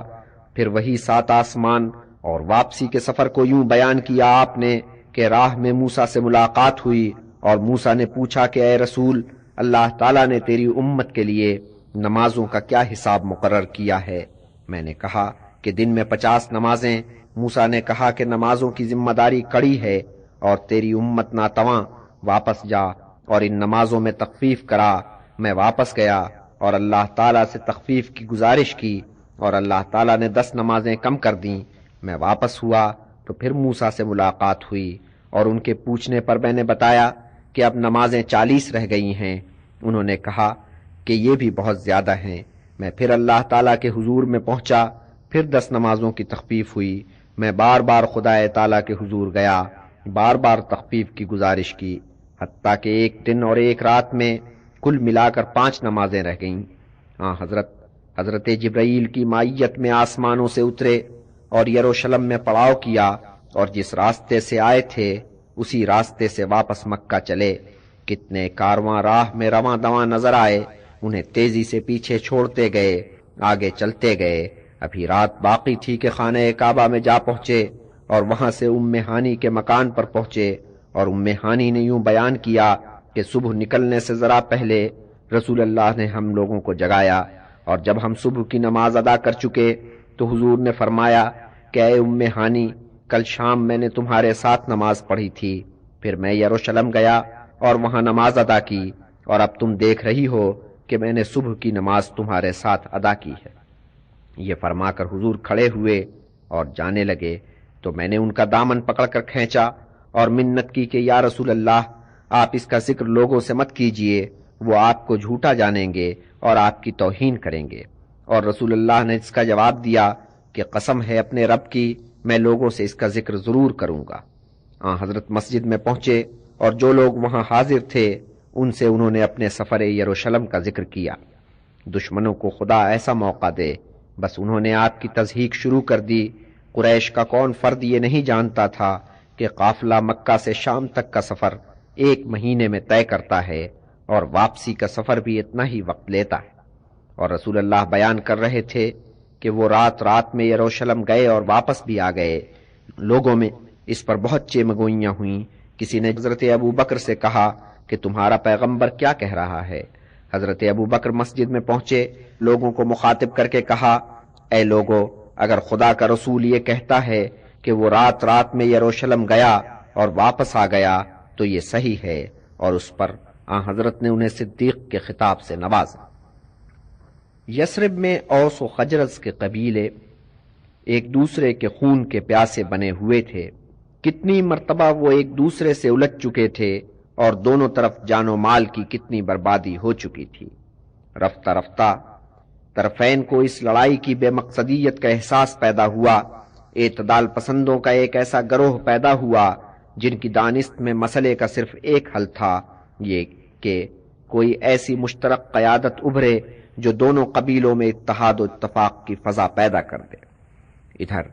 پھر وہی 7 آسمان، اور واپسی کے سفر کو یوں بیان کیا آپ نے کہ راہ میں موسیٰ سے ملاقات ہوئی، اور موسیٰ نے پوچھا کہ اے رسول، اللہ تعالیٰ نے تیری امت کے لیے نمازوں کا کیا حساب مقرر کیا ہے؟ میں نے کہا کہ دن میں 50 نمازیں۔ موسیٰ نے کہا کہ نمازوں کی ذمہ داری کڑی ہے اور تیری امت ناتواں، واپس جا اور ان نمازوں میں تخفیف کرا۔ میں واپس گیا اور اللہ تعالیٰ سے تخفیف کی گزارش کی اور اللہ تعالیٰ نے 10 نمازیں کم کر دیں۔ میں واپس ہوا تو پھر موسیٰ سے ملاقات ہوئی اور ان کے پوچھنے پر میں نے بتایا کہ اب نمازیں 40 رہ گئی ہیں۔ انہوں نے کہا کہ یہ بھی بہت زیادہ ہیں۔ میں پھر اللہ تعالیٰ کے حضور میں پہنچا، پھر 10 نمازوں کی تخفیف ہوئی۔ میں بار بار خدا تعالیٰ کے حضور گیا، بار بار تخفیف کی گزارش کی، حتیٰ کہ ایک دن اور ایک رات میں کل ملا کر 5 نمازیں رہ گئیں۔ حضرت جبرائیل کی معیت میں آسمانوں سے اترے اور یروشلم میں پڑاؤ کیا اور جس راستے سے آئے تھے اسی راستے سے واپس مکہ چلے۔ کتنے کارواں راہ میں رواں دواں نظر آئے، انہیں تیزی سے پیچھے چھوڑتے گئے، آگے چلتے گئے۔ ابھی رات باقی تھی کہ خانہ کعبہ میں جا پہنچے اور وہاں سے ام ہانی کے مکان پر پہنچے، اور ام ہانی نے یوں بیان کیا کہ صبح نکلنے سے ذرا پہلے رسول اللہ نے ہم لوگوں کو جگایا، اور جب ہم صبح کی نماز ادا کر چکے تو حضور نے فرمایا کہ اے ام ہانی، کل شام میں نے تمہارے ساتھ نماز پڑھی تھی، پھر میں یروشلم گیا اور وہاں نماز ادا کی، اور اب تم دیکھ رہی ہو کہ میں نے صبح کی نماز تمہارے ساتھ ادا کی ہے۔ یہ فرما کر حضور کھڑے ہوئے اور جانے لگے تو میں نے ان کا دامن پکڑ کر کھینچا اور منت کی کہ یا رسول اللہ، آپ اس کا ذکر لوگوں سے مت کیجئے، وہ آپ کو جھوٹا جانیں گے اور آپ کی توہین کریں گے۔ اور رسول اللہ نے اس کا جواب دیا کہ قسم ہے اپنے رب کی، میں لوگوں سے اس کا ذکر ضرور کروں گا۔ حضرت مسجد میں پہنچے اور جو لوگ وہاں حاضر تھے ان سے انہوں نے اپنے سفر یروشلم کا ذکر کیا۔ دشمنوں کو خدا ایسا موقع دے، بس انہوں نے آپ کی تضحیک شروع کر دی۔ قریش کا کون فرد یہ نہیں جانتا تھا کہ قافلہ مکہ سے شام تک کا سفر 1 مہینے میں طے کرتا ہے اور واپسی کا سفر بھی اتنا ہی وقت لیتا ہے۔ اور رسول اللہ بیان کر رہے تھے کہ وہ رات میں یروشلم گئے اور واپس بھی آ گئے۔ لوگوں میں اس پر بہت چیمگوئیاں ہوئیں۔ کسی نے حضرت ابو بکر سے کہا کہ تمہارا پیغمبر کیا کہہ رہا ہے؟ حضرت ابو بکر مسجد میں پہنچے، لوگوں کو مخاطب کر کے کہا، اے لوگو، اگر خدا کا رسول یہ کہتا ہے کہ وہ رات میں یروشلم گیا اور واپس آ گیا تو یہ صحیح ہے، اور اس پر حضرت نے انہیں صدیق کے خطاب سے نوازا۔ یثرب میں اوس و خجرز کے قبیلے ایک دوسرے کے خون کے پیاسے بنے ہوئے تھے۔ کتنی مرتبہ وہ ایک دوسرے سے الجھ چکے تھے اور دونوں طرف جان و مال کی کتنی بربادی ہو چکی تھی۔ رفتہ رفتہ طرفین کو اس لڑائی کی بے مقصدیت کا احساس پیدا ہوا۔ اعتدال پسندوں کا ایک ایسا گروہ پیدا ہوا جن کی دانست میں مسئلے کا صرف ایک حل تھا، یہ کہ کوئی ایسی مشترک قیادت ابھرے جو دونوں قبیلوں میں اتحاد و اتفاق کی فضا پیدا کر دے۔ ادھر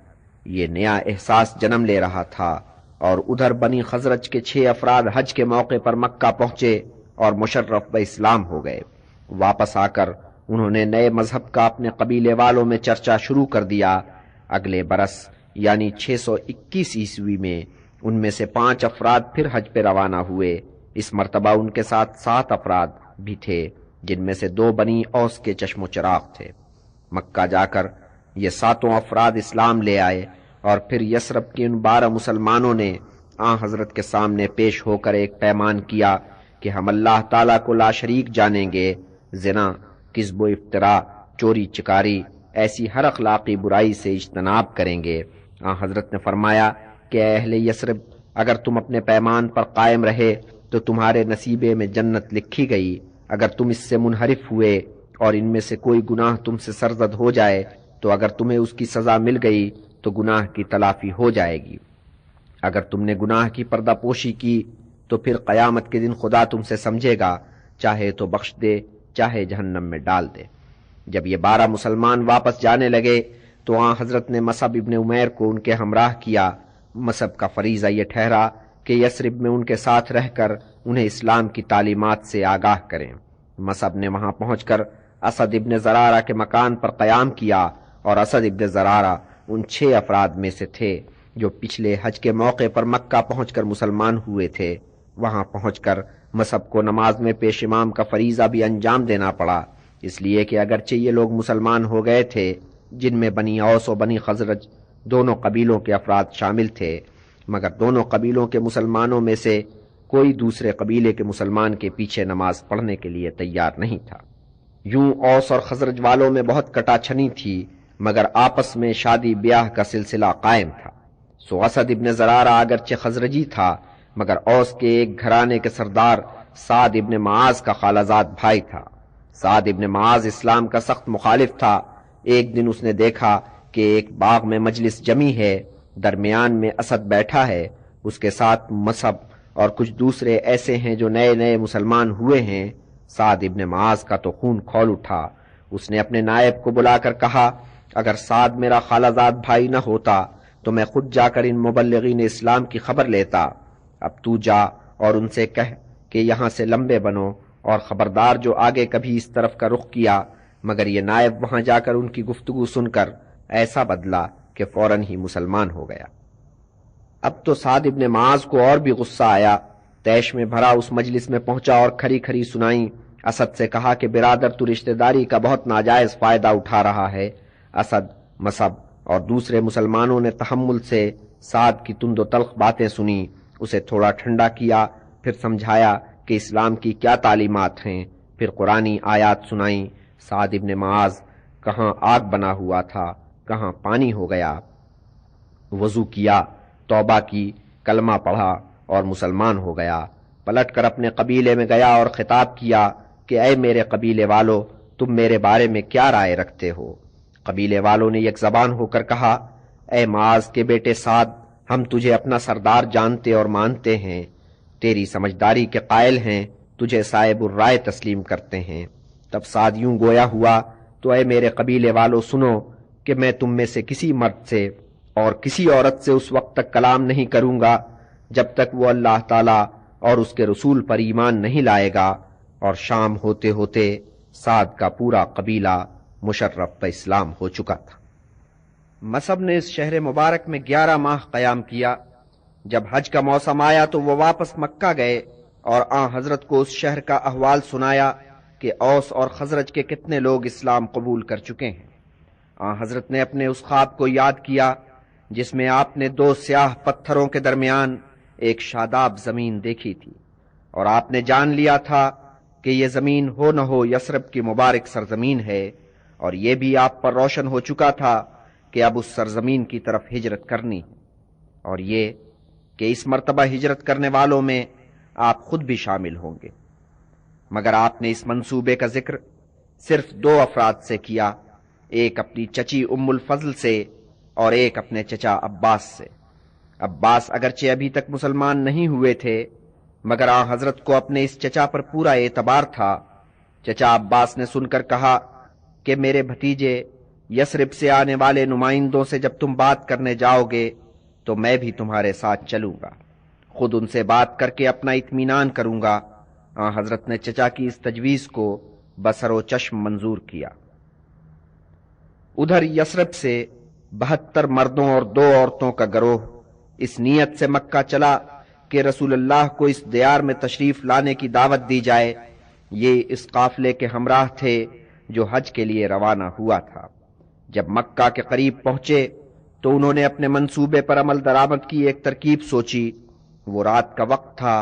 یہ نیا احساس جنم لے رہا تھا اور ادھر بنی خزرج کے 6 افراد حج کے موقع پر مکہ پہنچے اور مشرف اسلام ہو گئے۔ واپس آ کر انہوں نے نئے مذہب کا اپنے قبیلے والوں میں چرچا شروع کر دیا۔ اگلے برس یعنی 621 عیسوی میں ان میں سے 5 افراد پھر حج پہ روانہ ہوئے۔ اس مرتبہ ان کے ساتھ 7 افراد بھی تھے، جن میں سے 2 بنی اوس کے چشم و چراغ تھے۔ مکہ جا کر یہ 7 افراد اسلام لے آئے اور پھر یثرب کے ان 12 مسلمانوں نے حضرت کے سامنے پیش ہو کر ایک پیمان کیا کہ ہم اللہ تعالیٰ کو لا شریک جانیں گے، زنا، کذب و افتراء، چوری چکاری، ایسی ہر اخلاقی برائی سے اجتناب کریں گے۔ حضرت نے فرمایا کہ اے اہل یثرب، اگر تم اپنے پیمان پر قائم رہے تو تمہارے نصیبے میں جنت لکھی گئی، اگر تم اس سے منحرف ہوئے اور ان میں سے کوئی گناہ تم سے سرزد ہو جائے تو اگر تمہیں اس کی سزا مل گئی تو گناہ کی تلافی ہو جائے گی، اگر تم نے گناہ کی پردہ پوشی کی تو پھر قیامت کے دن خدا تم سے سمجھے گا، چاہے تو بخش دے چاہے جہنم میں ڈال دے۔ جب یہ 12 مسلمان واپس جانے لگے تو حضرت نے مصعب ابن عمیر کو ان کے ہمراہ کیا۔ مصعب کا فریضہ یہ ٹھہرا کہ یثرب میں ان کے ساتھ رہ کر انہیں اسلام کی تعلیمات سے آگاہ کریں۔ مصعب نے وہاں پہنچ کر اسد ابن زرارہ کے مکان پر قیام کیا، اور اسد ابن زرارہ ان 6 افراد میں سے تھے جو پچھلے حج کے موقع پر مکہ پہنچ کر مسلمان ہوئے تھے۔ وہاں پہنچ کر مصعب کو نماز میں پیش امام کا فریضہ بھی انجام دینا پڑا، اس لیے کہ اگرچہ یہ لوگ مسلمان ہو گئے تھے جن میں بنی اوس و بنی خزرج دونوں قبیلوں کے افراد شامل تھے، مگر دونوں قبیلوں کے مسلمانوں میں سے کوئی دوسرے قبیلے کے مسلمان کے پیچھے نماز پڑھنے کے لیے تیار نہیں تھا۔ یوں اوس اور خزرج والوں میں بہت کٹا چھنی تھی، مگر آپس میں شادی بیاہ کا سلسلہ قائم تھا۔ سو اسد ابن زرارہ اگرچہ خزرجی تھا، مگر اوس کے ایک گھرانے کے سردار سعد ابن معاذ کا خالہ زاد بھائی تھا۔ سعد ابن معاذ اسلام کا سخت مخالف تھا۔ ایک دن اس نے دیکھا کہ ایک باغ میں مجلس جمی ہے، درمیان میں اسد بیٹھا ہے، اس کے ساتھ مصعب اور کچھ دوسرے ایسے ہیں جو نئے نئے مسلمان ہوئے ہیں۔ سعد ابن معاذ کا تو خون کھول اٹھا۔ اس نے اپنے نائب کو بلا کر کہا، اگر سعد میرا خالہ زاد بھائی نہ ہوتا تو میں خود جا کر ان مبلغین اسلام کی خبر لیتا۔ اب تو جا اور ان سے کہہ کہ یہاں سے لمبے بنو، اور خبردار جو آگے کبھی اس طرف کا رخ کیا۔ مگر یہ نائب وہاں جا کر ان کی گفتگو سن کر ایسا بدلا کہ فوراً ہی مسلمان ہو گیا۔ اب تو سعد ابن معاذ کو اور بھی غصہ آیا، تیش میں بھرا اس مجلس میں پہنچا اور کھری کھری سنائی۔ اسد سے کہا کہ برادر تو رشتہ داری کا بہت ناجائز فائدہ اٹھا رہا ہے۔ اسد، مصعب اور دوسرے مسلمانوں نے تحمل سے سعد کی تند و تلخ باتیں سنی، اسے تھوڑا ٹھنڈا کیا، پھر سمجھایا کہ اسلام کی کیا تعلیمات ہیں، پھر قرآنی آیات سنائیں۔ سعد ابن معاذ کہاں آگ بنا ہوا تھا، کہاں پانی ہو گیا، وضو کیا، توبہ کی، کلمہ پڑھا اور مسلمان ہو گیا۔ پلٹ کر اپنے قبیلے میں گیا اور خطاب کیا کہ اے میرے قبیلے والو، تم میرے بارے میں کیا رائے رکھتے ہو؟ قبیلے والوں نے یک زبان ہو کر کہا، اے معاذ کے بیٹے سعد، ہم تجھے اپنا سردار جانتے اور مانتے ہیں، تیری سمجھداری کے قائل ہیں، تجھے صاحب الرائے تسلیم کرتے ہیں۔ تب سعد یوں گویا ہوا، تو اے میرے قبیلے والو سنو کہ میں تم میں سے کسی مرد سے اور کسی عورت سے اس وقت تک کلام نہیں کروں گا جب تک وہ اللہ تعالی اور اس کے رسول پر ایمان نہیں لائے گا۔ اور شام ہوتے ہوتے سعد کا پورا قبیلہ مشرف پہ اسلام ہو چکا تھا۔ مصعب نے اس شہر مبارک میں 11 ماہ قیام کیا۔ جب حج کا موسم آیا تو وہ واپس مکہ گئے اور آن حضرت کو اس شہر کا احوال سنایا کہ اوس اور خزرج کے کتنے لوگ اسلام قبول کر چکے ہیں۔ آن حضرت نے اپنے اس خواب کو یاد کیا جس میں آپ نے 2 سیاہ پتھروں کے درمیان ایک شاداب زمین دیکھی تھی، اور آپ نے جان لیا تھا کہ یہ زمین ہو نہ ہو یثرب کی مبارک سرزمین ہے، اور یہ بھی آپ پر روشن ہو چکا تھا کہ اب اس سرزمین کی طرف ہجرت کرنی ہے، اور یہ کہ اس مرتبہ ہجرت کرنے والوں میں آپ خود بھی شامل ہوں گے۔ مگر آپ نے اس منصوبے کا ذکر صرف 2 افراد سے کیا، ایک اپنی چچی ام الفضل سے اور ایک اپنے چچا عباس سے۔ عباس اگرچہ ابھی تک مسلمان نہیں ہوئے تھے، مگر آن حضرت کو اپنے اس چچا پر پورا اعتبار تھا۔ چچا عباس نے سن کر کہا کہ میرے بھتیجے، یثرب سے آنے والے نمائندوں سے جب تم بات کرنے جاؤ گے تو میں بھی تمہارے ساتھ چلوں گا، خود ان سے بات کر کے اپنا اطمینان کروں گا۔ آن حضرت نے چچا کی اس تجویز کو بصر و چشم منظور کیا۔ ادھر یثرب سے 72 مردوں اور 2 عورتوں کا گروہ اس نیت سے مکہ چلا کہ رسول اللہ کو اس دیار میں تشریف لانے کی دعوت دی جائے۔ یہ اس قافلے کے ہمراہ تھے جو حج کے لیے روانہ ہوا تھا۔ جب مکہ کے قریب پہنچے تو انہوں نے اپنے منصوبے پر عمل درآمد کی ایک ترکیب سوچی۔ وہ رات کا وقت تھا،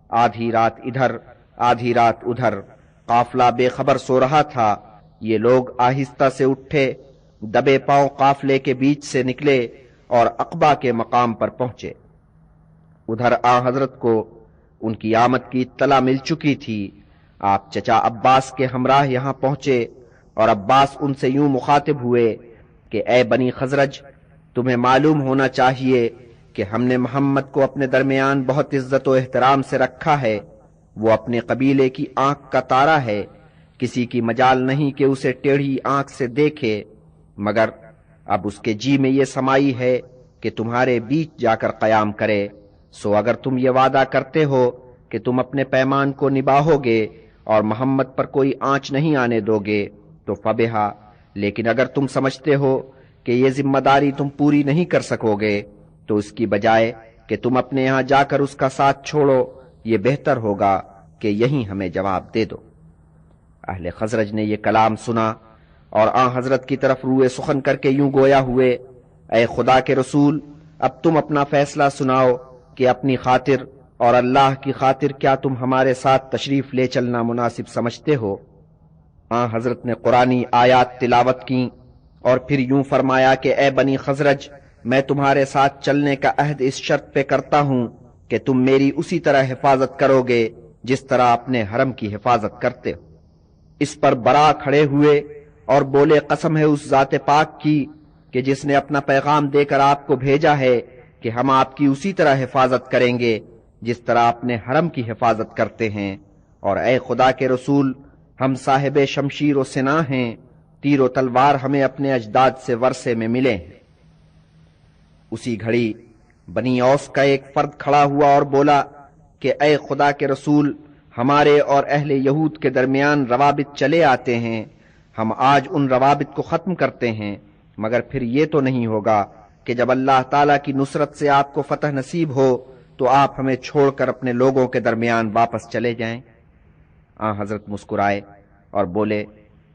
آدھی رات ادھر آدھی رات ادھر، قافلہ بے خبر سو رہا تھا۔ یہ لوگ آہستہ سے اٹھے، دبے پاؤں قافلے کے بیچ سے نکلے اور عقبہ کے مقام پر پہنچے۔ ادھر آن حضرت کو ان کی آمد کی اطلاع مل چکی تھی۔ آپ چچا عباس کے ہمراہ یہاں پہنچے اور عباس ان سے یوں مخاطب ہوئے کہ اے بنی خزرج، تمہیں معلوم ہونا چاہیے کہ ہم نے محمد کو اپنے درمیان بہت عزت و احترام سے رکھا ہے۔ وہ اپنے قبیلے کی آنکھ کا تارا ہے، کسی کی مجال نہیں کہ اسے ٹیڑھی آنکھ سے دیکھے، مگر اب اس کے جی میں یہ سمائی ہے کہ تمہارے بیچ جا کر قیام کرے۔ سو اگر تم یہ وعدہ کرتے ہو کہ تم اپنے پیمان کو نبھاؤ گے اور محمد پر کوئی آنچ نہیں آنے دو گے تو فبہا، لیکن اگر تم سمجھتے ہو کہ یہ ذمہ داری تم پوری نہیں کر سکو گے تو اس کی بجائے کہ تم اپنے یہاں جا کر اس کا ساتھ چھوڑو، یہ بہتر ہوگا کہ یہیں ہمیں جواب دے دو۔ اہل خزرج نے یہ کلام سنا اور آن حضرت کی طرف روئے سخن کر کے یوں گویا ہوئے، اے خدا کے رسول، اب تم اپنا فیصلہ سناؤ کہ اپنی خاطر اور اللہ کی خاطر کیا تم ہمارے ساتھ تشریف لے چلنا مناسب سمجھتے ہو؟ آن حضرت نے قرآنی آیات تلاوت کی اور پھر یوں فرمایا کہ اے بنی خزرج، میں تمہارے ساتھ چلنے کا عہد اس شرط پہ کرتا ہوں کہ تم میری اسی طرح حفاظت کرو گے جس طرح اپنے حرم کی حفاظت کرتے ہو۔ اس پر برا کھڑے ہوئے اور بولے، قسم ہے اس ذات پاک کی کہ جس نے اپنا پیغام دے کر آپ کو بھیجا ہے کہ ہم آپ کی اسی طرح حفاظت کریں گے جس طرح اپنے حرم کی حفاظت کرتے ہیں، اور اے خدا کے رسول، ہم صاحب شمشیر و سناں ہیں، تیر و تلوار ہمیں اپنے اجداد سے ورثے میں ملے ہیں۔ اسی گھڑی بنی اوس کا ایک فرد کھڑا ہوا اور بولا کہ اے خدا کے رسول، ہمارے اور اہل یہود کے درمیان روابط چلے آتے ہیں، ہم آج ان روابط کو ختم کرتے ہیں، مگر پھر یہ تو نہیں ہوگا کہ جب اللہ تعالیٰ کی نصرت سے آپ کو فتح نصیب ہو تو آپ ہمیں چھوڑ کر اپنے لوگوں کے درمیان واپس چلے جائیں۔ حضرت مسکرائے اور بولے،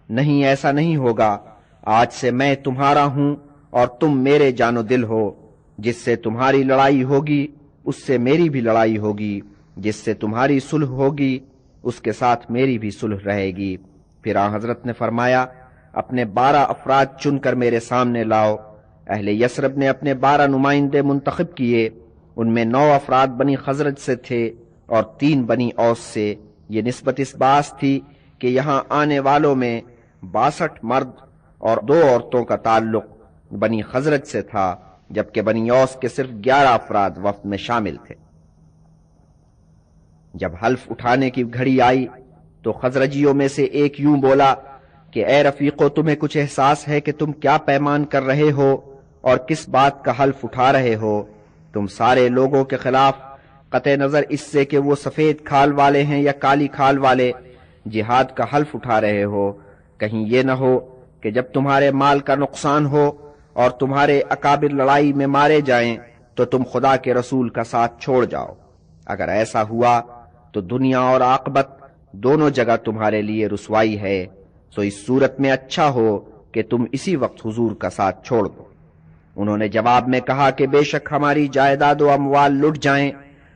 نہیں، ایسا نہیں ہوگا، آج سے میں تمہارا ہوں اور تم میرے جان و دل ہو، جس سے تمہاری لڑائی ہوگی اس سے میری بھی لڑائی ہوگی، جس سے تمہاری صلح ہوگی اس کے ساتھ میری بھی صلح رہے گی۔ پھر حضرت نے فرمایا، اپنے 12 افراد چن کر میرے سامنے لاؤ۔ اہل یثرب نے اپنے 12 نمائندے منتخب کیے، ان میں 9 افراد بنی خزرج سے تھے اور 3 بنی اوس سے۔ یہ نسبت اس باعث تھی کہ یہاں آنے والوں میں 62 مرد اور 2 عورتوں کا تعلق بنی خزرج سے تھا، جبکہ بنی اوس کے صرف 11 افراد وفد میں شامل تھے۔ جب حلف اٹھانے کی گھڑی آئی تو خزرجیوں میں سے ایک یوں بولا کہ اے رفیقو، تمہیں کچھ احساس ہے کہ تم کیا پیمان کر رہے ہو اور کس بات کا حلف اٹھا رہے ہو؟ تم سارے لوگوں کے خلاف، قطع نظر اس سے کہ وہ سفید کھال والے ہیں یا کالی کھال والے، جہاد کا حلف اٹھا رہے ہو۔ کہیں یہ نہ ہو کہ جب تمہارے مال کا نقصان ہو اور تمہارے اکابر لڑائی میں مارے جائیں تو تم خدا کے رسول کا ساتھ چھوڑ جاؤ۔ اگر ایسا ہوا تو دنیا اور عاقبت دونوں جگہ تمہارے لیے رسوائی ہے، سو اس صورت میں اچھا ہو کہ تم اسی وقت حضور کا ساتھ چھوڑ دو۔ انہوں نے جواب میں کہا کہ بے شک ہماری جائیداد و اموال لٹ جائیں،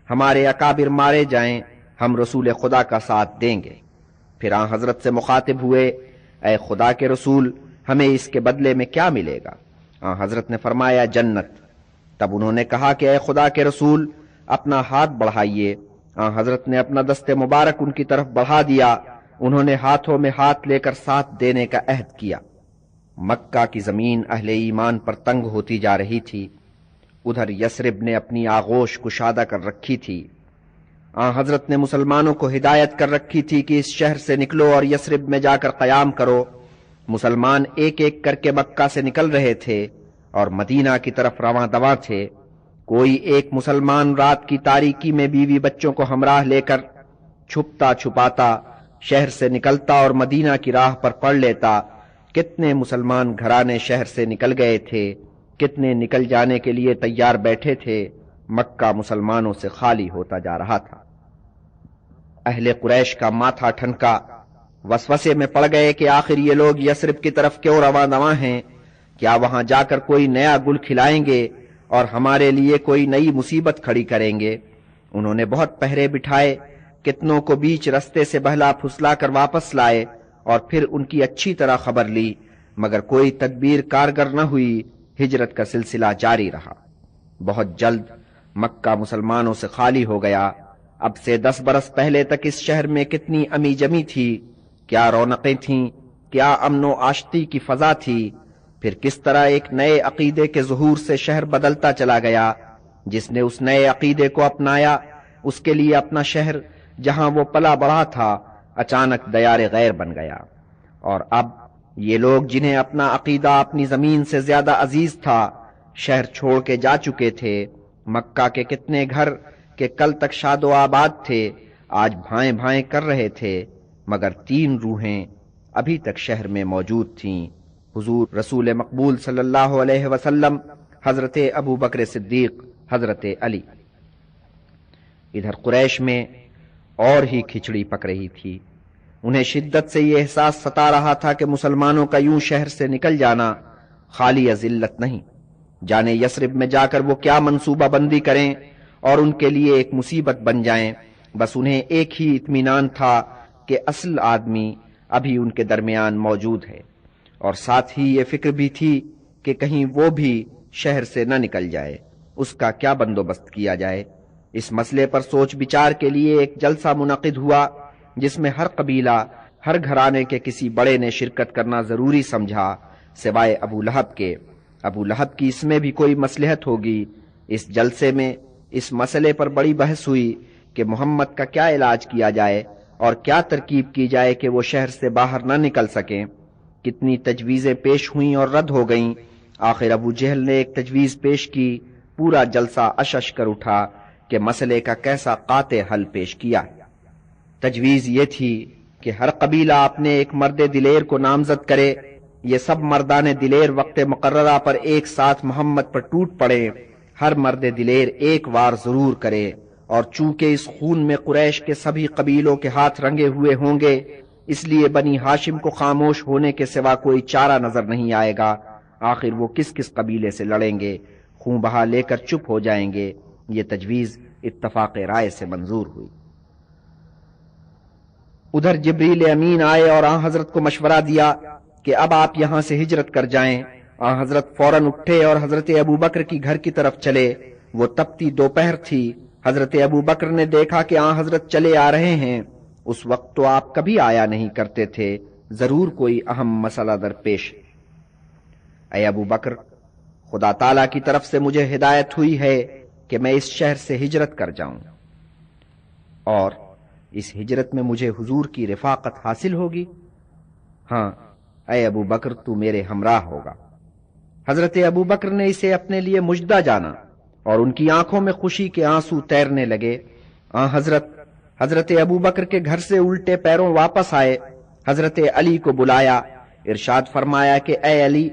ہمارے اکابر مارے جائیں، ہم رسول خدا کا ساتھ دیں گے۔ پھر حضرت سے مخاطب ہوئے، اے خدا کے رسول، ہمیں اس کے بدلے میں کیا ملے گا؟ حضرت نے فرمایا، جنت۔ تب انہوں نے کہا کہ اے خدا کے رسول، اپنا ہاتھ بڑھائیے۔ حضرت نے اپنا دست مبارک ان کی طرف بڑھا دیا، انہوں نے ہاتھوں میں ہاتھ لے کر ساتھ دینے کا عہد کیا۔ مکہ کی زمین اہل ایمان پر تنگ ہوتی جا رہی تھی، ادھر یثرب نے اپنی آغوش کشادہ کر رکھی تھی۔ حضرت نے مسلمانوں کو ہدایت کر رکھی تھی کہ اس شہر سے نکلو اور یثرب میں جا کر قیام کرو۔ مسلمان ایک ایک کر کے مکہ سے نکل رہے تھے اور مدینہ کی طرف رواں دواں تھے۔ کوئی ایک مسلمان رات کی تاریکی میں بیوی بچوں کو ہمراہ لے کر چھپتا چھپاتا شہر سے نکلتا اور مدینہ کی راہ پر پڑ لیتا۔ کتنے مسلمان گھرانے شہر سے نکل گئے تھے، کتنے نکل جانے کے لیے تیار بیٹھے تھے۔ مکہ مسلمانوں سے خالی ہوتا جا رہا تھا۔ اہل قریش کا ماتھا ٹھنکا، وسوسے میں پڑ گئے کہ آخر یہ لوگ یثرب کی طرف کیوں رواں دواں ہیں؟ کیا وہاں جا کر کوئی نیا گل کھلائیں گے اور ہمارے لیے کوئی نئی مصیبت کھڑی کریں گے؟ انہوں نے بہت پہرے بٹھائے، کتنوں کو بیچ رستے سے بہلا پھسلا کر واپس لائے اور پھر ان کی اچھی طرح خبر لی، مگر کوئی تدبیر کارگر نہ ہوئی۔ ہجرت کا سلسلہ جاری رہا۔ بہت جلد مکہ مسلمانوں سے خالی ہو گیا۔ اب سے 10 برس پہلے تک اس شہر میں کتنی امی جمی تھی، کیا رونقیں تھیں، کیا امن و آشتی کی فضا تھی۔ پھر کس طرح ایک نئے عقیدے کے ظہور سے شہر بدلتا چلا گیا۔ جس نے اس نئے عقیدے کو اپنایا، اس کے لیے اپنا شہر جہاں وہ پلا بڑھا تھا اچانک دیار غیر بن گیا۔ اور اب یہ لوگ جنہیں اپنا عقیدہ اپنی زمین سے زیادہ عزیز تھا، شہر چھوڑ کے جا چکے تھے۔ مکہ کے کتنے گھر کہ کل تک شاد و آباد تھے، آج بھائیں بھائیں کر رہے تھے، مگر 3 روحیں ابھی تک شہر میں موجود تھیں، حضور رسول مقبول صلی اللہ علیہ وسلم، حضرت ابو بکر صدیق، حضرت علی۔ ادھر قریش میں اور ہی کھچڑی پک رہی تھی۔ انہیں شدت سے یہ احساس ستا رہا تھا کہ مسلمانوں کا یوں شہر سے نکل جانا خالی ذلت نہیں، جانے یثرب میں جا کر وہ کیا منصوبہ بندی کریں اور ان کے لیے ایک مصیبت بن جائیں۔ بس انہیں ایک ہی اطمینان تھا کہ اصل آدمی ابھی ان کے درمیان موجود ہے، اور ساتھ ہی یہ فکر بھی تھی کہ کہیں وہ بھی شہر سے نہ نکل جائے۔ اس کا کیا بندوبست کیا جائے؟ اس مسئلے پر سوچ بچار کے لیے ایک جلسہ منعقد ہوا جس میں ہر قبیلہ، ہر گھرانے کے کسی بڑے نے شرکت کرنا ضروری سمجھا سوائے ابو لہب کے۔ ابو لہب کی اس میں بھی کوئی مصلحت ہوگی۔ اس جلسے میں اس مسئلے پر بڑی بحث ہوئی کہ محمد کا کیا علاج کیا جائے اور کیا ترکیب کی جائے کہ وہ شہر سے باہر نہ نکل سکیں۔ کتنی تجویزیں پیش ہوئیں اور رد ہو گئیں۔ آخر ابو جہل نے ایک تجویز پیش کی۔ پورا جلسہ اشش کر اٹھا کہ مسئلے کا کیسا قاطع حل پیش کیا۔ تجویز یہ تھی کہ ہر قبیلہ اپنے ایک مرد دلیر کو نامزد کرے، یہ سب مردان دلیر وقت مقررہ پر ایک ساتھ محمد پر ٹوٹ پڑے، ہر مرد دلیر ایک وار ضرور کرے، اور چونکہ اس خون میں قریش کے سبھی قبیلوں کے ہاتھ رنگے ہوئے ہوں گے، اس لیے بنی ہاشم کو خاموش ہونے کے سوا کوئی چارہ نظر نہیں آئے گا۔ آخر وہ کس کس قبیلے سے لڑیں گے؟ خون بہا لے کر چپ ہو جائیں گے۔ یہ تجویز اتفاق رائے سے منظور ہوئی۔ ادھر جبریل امین آئے اور آن حضرت کو مشورہ دیا کہ اب آپ یہاں سے ہجرت کر جائیں۔ آن حضرت فوراً اٹھے اور حضرت ابو بکر کی گھر کی طرف چلے۔ وہ تپتی دوپہر تھی۔ حضرت ابو بکر نے دیکھا کہ آن حضرت چلے آ رہے ہیں۔ اس وقت تو آپ کبھی آیا نہیں کرتے تھے، ضرور کوئی اہم مسئلہ درپیش۔ اے ابو بکر، خدا تعالیٰ کی طرف سے مجھے ہدایت ہوئی ہے کہ میں اس شہر سے ہجرت کر جاؤں، اور اس ہجرت میں مجھے حضور کی رفاقت حاصل ہوگی۔ ہاں اے ابو بکر، تو میرے ہمراہ ہوگا۔ حضرت ابو بکر نے اسے اپنے لیے مجدہ جانا اور ان کی آنکھوں میں خوشی کے آنسو تیرنے لگے۔ حضرت ابو بکر کے گھر سے الٹے پیروں واپس آئے۔ حضرت علی کو بلایا، ارشاد فرمایا کہ اے علی،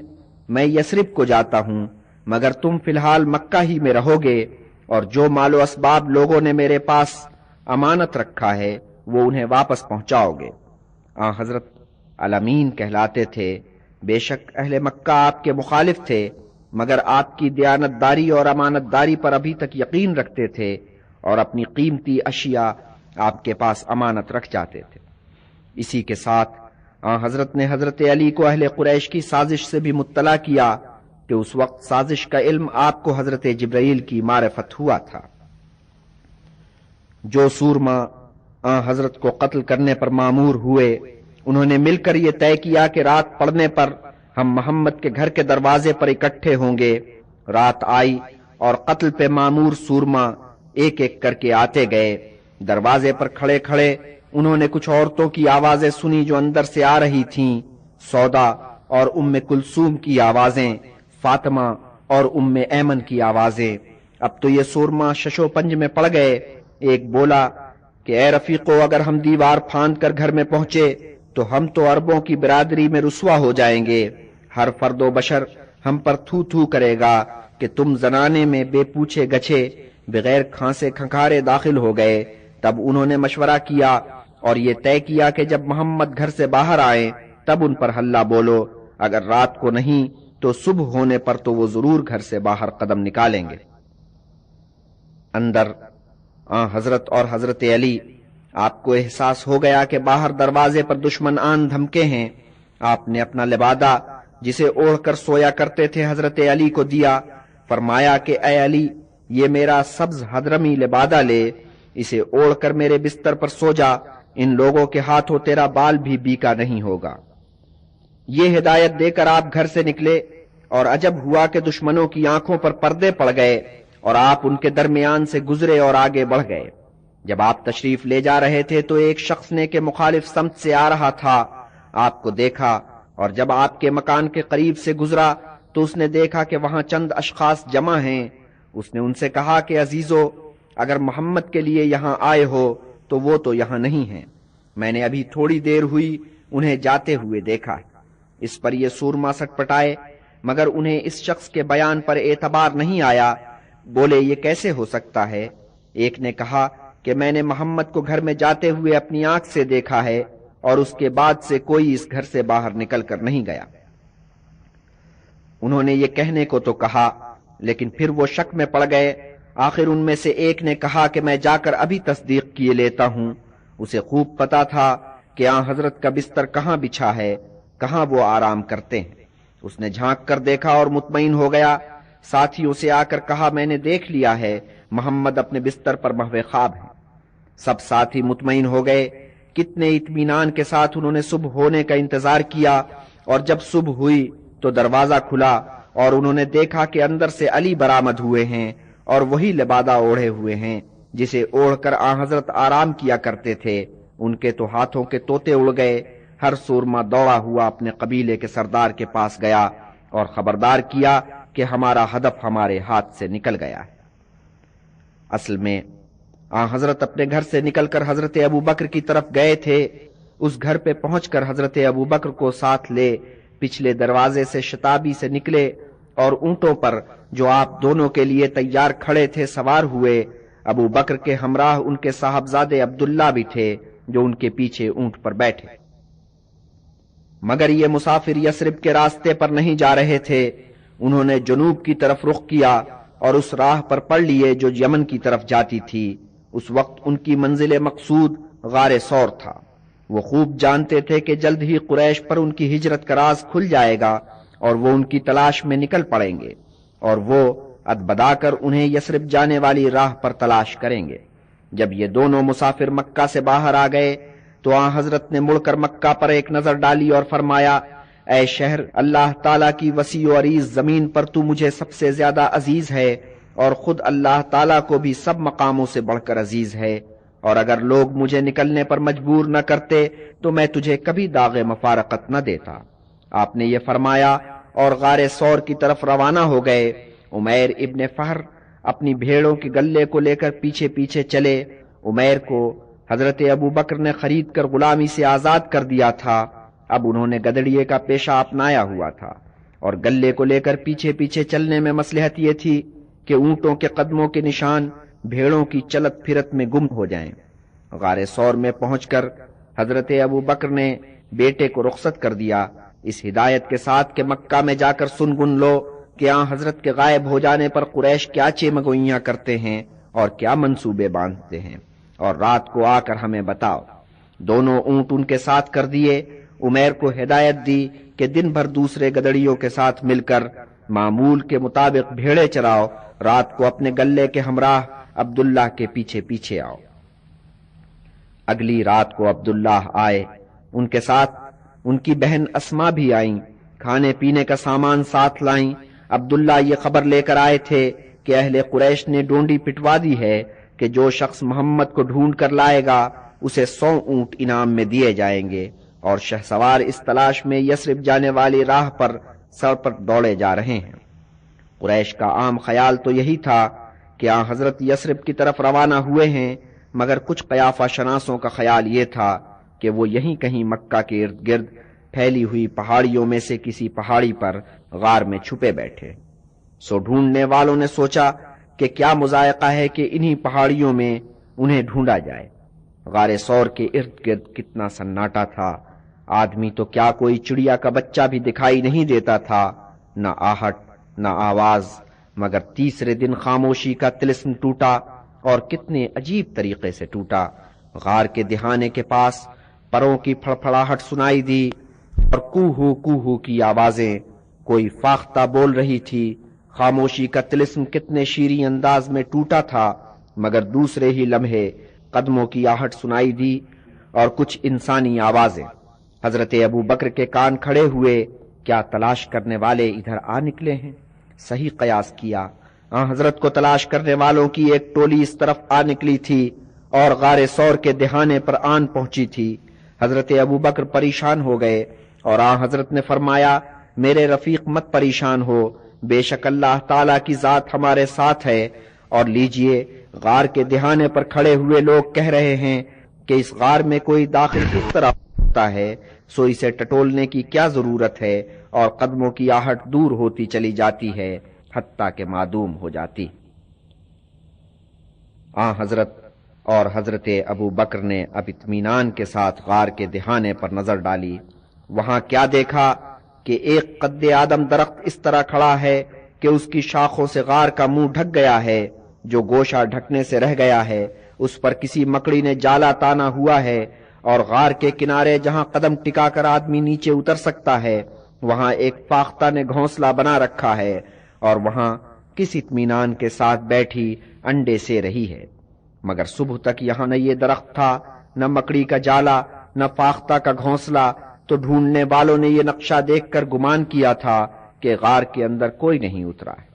میں یثرب کو جاتا ہوں، مگر تم فی الحال مکہ ہی میں رہو گے، اور جو مال و اسباب لوگوں نے میرے پاس امانت رکھا ہے وہ انہیں واپس پہنچاؤ گے۔ حضرت الامین کہلاتے تھے۔ بے شک اہل مکہ آپ کے مخالف تھے، مگر آپ کی دیانت داری اور امانت داری پر ابھی تک یقین رکھتے تھے، اور اپنی قیمتی اشیاء آپ کے پاس امانت رکھ جاتے تھے۔ اسی کے ساتھ حضرت نے حضرت علی کو اہل قریش کی سازش سے بھی مطلع کیا کہ اس وقت سازش کا علم آپ کو حضرت جبرائیل کی معرفت ہوا تھا۔ جو سورما حضرت کو قتل کرنے پر مامور ہوئے، انہوں نے مل کر یہ طے کیا کہ رات پڑنے پر ہم محمد کے گھر کے دروازے پر اکٹھے ہوں گے۔ رات آئی اور قتل پہ مامور سورما ایک ایک کر کے آتے گئے۔ دروازے پر کھڑے کھڑے انہوں نے کچھ عورتوں کی آوازیں سنی جو اندر سے آ رہی تھیں، سودا اور ام کلثوم کی آوازیں، فاطمہ اور ام ایمن کی آوازیں۔ اب تو یہ سورما ششو پنج میں پڑ گئے۔ ایک بولا کہ اے رفیقو، اگر ہم دیوار پھاند کر گھر میں پہنچے تو ہم تو عربوں کی برادری میں رسوا ہو جائیں گے۔ ہر فرد و بشر ہم پر تھو تھو کرے گا کہ تم زنانے میں بے پوچھے گچھے بغیر کھانسے کھنکھارے داخل ہو گئے۔ تب انہوں نے مشورہ کیا اور یہ طے کیا کہ جب محمد گھر سے باہر آئیں تب ان پر ہلہ بولو، اگر رات کو نہیں تو صبح ہونے پر تو وہ ضرور گھر سے باہر قدم نکالیں گے۔ اندر حضرت اور حضرت علی، آپ کو احساس ہو گیا کہ باہر دروازے پر دشمن آن دھمکے ہیں۔ آپ نے اپنا لبادہ جسے اوڑھ کر سویا کرتے تھے حضرت علی کو دیا، فرمایا کہ اے علی، یہ میرا سبز حضرمی لبادہ لے، اسے اوڑھ کر میرے بستر پر سو جا، ان لوگوں کے ہاتھوں تیرا بال بھی بیکا نہیں ہوگا۔ یہ ہدایت دے کر آپ گھر سے نکلے، اور عجب ہوا کہ دشمنوں کی آنکھوں پر پردے پڑ گئے اور آپ ان کے درمیان سے گزرے اور آگے بڑھ گئے۔ جب آپ تشریف لے جا رہے تھے تو ایک شخص نے کہ مخالف سمت سے آ رہا تھا آپ کو دیکھا، اور جب آپ کے مکان کے قریب سے گزرا تو اس نے دیکھا کہ وہاں چند اشخاص جمع ہیں۔ اس نے ان سے کہا کہ عزیزو، اگر محمد کے لیے یہاں آئے ہو تو وہ تو یہاں نہیں ہیں، میں نے ابھی تھوڑی دیر ہوئی انہیں جاتے ہوئے دیکھا۔ اس پر یہ سورما سٹ پٹائے، مگر انہیں اس شخص کے بیان پر اعتبار نہیں آیا۔ بولے یہ کیسے ہو سکتا ہے؟ ایک نے کہا کہ میں نے محمد کو گھر میں جاتے ہوئے اپنی آنکھ سے دیکھا ہے، اور اس کے بعد سے کوئی اس گھر سے باہر نکل کر نہیں گیا۔ انہوں نے یہ کہنے کو تو کہا، لیکن پھر وہ شک میں پڑ گئے۔ آخر ان میں سے ایک نے کہا کہ میں جا کر ابھی تصدیق کیے لیتا ہوں۔ اسے خوب پتا تھا کہ آن حضرت کا بستر کہاں بچھا ہے، کہاں وہ آرام کرتے ہیں۔ اس نے جھانک کر دیکھا اور مطمئن ہو گیا۔ ساتھیوں سے آ کر کہا، میں نے دیکھ لیا ہے، محمد اپنے بستر پر محو خواب ہیں۔ سب ساتھی مطمئن ہو گئے۔ کتنے اطمینان کے ساتھ انہوں نے صبح ہونے کا انتظار کیا، اور جب صبح ہوئی تو دروازہ کھلا اور انہوں نے دیکھا کہ اندر سے علی برآمد ہوئے ہیں، اور وہی لبادہ اوڑھے ہوئے ہیں جسے اوڑھ کر آن حضرت آرام کیا کرتے تھے۔ ان کے تو ہاتھوں کے طوطے اڑ گئے۔ ہر سورما دوڑا ہوا اپنے قبیلے کے سردار کے پاس گیا اور خبردار کیا کہ ہمارا ہدف ہمارے ہاتھ سے نکل گیا ہے۔ اصل میں آن حضرت اپنے گھر سے نکل کر حضرت ابو بکر کی طرف گئے تھے۔ اس گھر پہ پہنچ کر حضرت ابو بکر کو ساتھ لے پچھلے دروازے سے شتابی سے نکلے اور اونٹوں پر جو آپ دونوں کے لیے تیار کھڑے تھے سوار ہوئے۔ ابو بکر کے ہمراہ ان کے صاحبزادے عبداللہ بھی تھے جو ان کے پیچھے اونٹ پر بیٹھے۔ مگر یہ مسافر یثرب کے راستے پر نہیں جا رہے تھے۔ انہوں نے جنوب کی طرف رخ کیا اور اس راہ پر پڑ لیے جو یمن کی طرف جاتی تھی۔ اس وقت ان کی منزل مقصود غار ثور تھا۔ وہ خوب جانتے تھے کہ جلد ہی قریش پر ان کی ہجرت کا راز کھل جائے گا اور وہ ان کی تلاش میں نکل پڑیں گے، اور وہ ادبدا کر انہیں یثرب جانے والی راہ پر تلاش کریں گے۔ جب یہ دونوں مسافر مکہ سے باہر آ گئے تو آن حضرت نے مڑ کر مکہ پر ایک نظر ڈالی اور فرمایا، اے شہر، اللہ تعالیٰ کی وسیع و عریض زمین پر تو مجھے سب سے زیادہ عزیز ہے، اور خود اللہ تعالیٰ کو بھی سب مقاموں سے بڑھ کر عزیز ہے، اور اگر لوگ مجھے نکلنے پر مجبور نہ کرتے تو میں تجھے کبھی داغ مفارقت نہ دیتا۔ آپ نے یہ فرمایا اور غار ثور کی طرف روانہ ہو گئے۔ عمیر ابن فہر اپنی بھیڑوں کے گلے کو لے کر پیچھے پیچھے چلے۔ عمیر کو حضرت ابو بکر نے خرید کر غلامی سے آزاد کر دیا تھا۔ اب انہوں نے گدڑیے کا پیشہ اپنایا ہوا تھا، اور گلے کو لے کر پیچھے پیچھے چلنے میں مصلحت یہ تھی کہ اونٹوں کے قدموں کے نشان بھیڑوں کی چلت پھرت میں گم ہو جائیں۔ غار ثور میں پہنچ کر حضرت ابو بکر نے بیٹے کو رخصت کر دیا، اس ہدایت کے ساتھ کہ مکہ میں جا کر سن گن لو کہ آن حضرت کے غائب ہو جانے پر قریش کیا چیمگوئیاں کرتے ہیں اور کیا منصوبے باندھتے ہیں، اور رات کو آ کر ہمیں بتاؤ۔ دونوں اونٹ ان کے ساتھ کر دیے۔ عمیر کو ہدایت دی کہ دن بھر دوسرے گدڑیوں کے ساتھ مل کر معمول کے مطابق بھیڑے چراؤ، رات کو اپنے گلے کے ہمراہ عبداللہ کے پیچھے پیچھے آؤ۔ اگلی رات کو عبداللہ آئے، ان کے ساتھ ان کی بہن اسما بھی آئیں، کھانے پینے کا سامان ساتھ لائیں۔ عبداللہ یہ خبر لے کر آئے تھے کہ اہل قریش نے ڈونڈی پٹوا دی ہے کہ جو شخص محمد کو ڈھونڈ کر لائے گا اسے 100 اونٹ انعام میں دیے جائیں گے، اور شہسوار اس تلاش میں یثرب جانے والی راہ پر سر پر دوڑے جا رہے ہیں۔ قریش کا عام خیال تو یہی تھا کہ آن حضرت یثرب کی طرف روانہ ہوئے ہیں، مگر کچھ قیافہ شناسوں کا خیال یہ تھا کہ وہ یہیں کہیں مکہ کے ارد گرد پھیلی ہوئی پہاڑیوں میں سے کسی پہاڑی پر غار میں چھپے بیٹھے۔ سو ڈھونڈنے والوں نے سوچا کہ کیا مذائقہ ہے کہ انہی پہاڑیوں میں انہیں ڈھونڈا جائے۔ غار ثور کے ارد گرد کتنا سناٹا تھا، آدمی تو کیا کوئی چڑیا کا بچہ بھی دکھائی نہیں دیتا تھا، نہ آہٹ نہ آواز، مگر تیسرے دن خاموشی کا طلسم ٹوٹا، اور کتنے عجیب طریقے سے ٹوٹا۔ غار کے دہانے کے پاس پروں کی پھڑپھڑاہٹ سنائی دی اور کوہو کی آوازیں، کوئی فاختہ بول رہی تھی۔ خاموشی کا طلسم کتنے شیریں انداز میں ٹوٹا تھا، مگر دوسرے ہی لمحے قدموں کی آہٹ سنائی دی اور کچھ انسانی آوازیں۔ حضرت ابو بکر کے کان کھڑے ہوئے، کیا تلاش کرنے والے ادھر آ نکلے ہیں؟ صحیح قیاس کیا، حضرت کو تلاش کرنے والوں کی ایک ٹولی اس طرف آ نکلی تھی اور غار ثور کے دہانے پر آن پہنچی تھی۔ حضرت ابو بکر پریشان ہو گئے اور حضرت نے فرمایا، میرے رفیق مت پریشان ہو، بے شک اللہ تعالیٰ کی ذات ہمارے ساتھ ہے، اور لیجئے غار کے دہانے پر کھڑے ہوئے لوگ کہہ رہے ہیں کہ اس غار میں کوئی داخل کس طرح ہوتا ہے، سو اسے ٹٹولنے کی کیا ضرورت ہے، اور قدموں کی آہٹ دور ہوتی چلی جاتی ہے حتیٰ کہ معدوم ہو جاتی۔ حضرت اور حضرت ابو بکر نے اب اطمینان کے ساتھ غار کے دہانے پر نظر ڈالی۔ وہاں کیا دیکھا کہ ایک قد آدم درخت اس طرح کھڑا ہے کہ اس کی شاخوں سے غار کا منہ ڈھک گیا ہے، جو گوشہ ڈھکنے سے رہ گیا ہے اس پر کسی مکڑی نے جالا تانا ہوا ہے، اور غار کے کنارے جہاں قدم ٹکا کر آدمی نیچے اتر سکتا ہے وہاں ایک فاختہ نے گھونسلہ بنا رکھا ہے، اور وہاں کس اطمینان کے ساتھ بیٹھی انڈے سے رہی ہے۔ مگر صبح تک یہاں نہ یہ درخت تھا، نہ مکڑی کا جالا، نہ فاختہ کا گھونسلہ، تو ڈھونڈنے والوں نے یہ نقشہ دیکھ کر گمان کیا تھا کہ غار کے اندر کوئی نہیں اترا ہے۔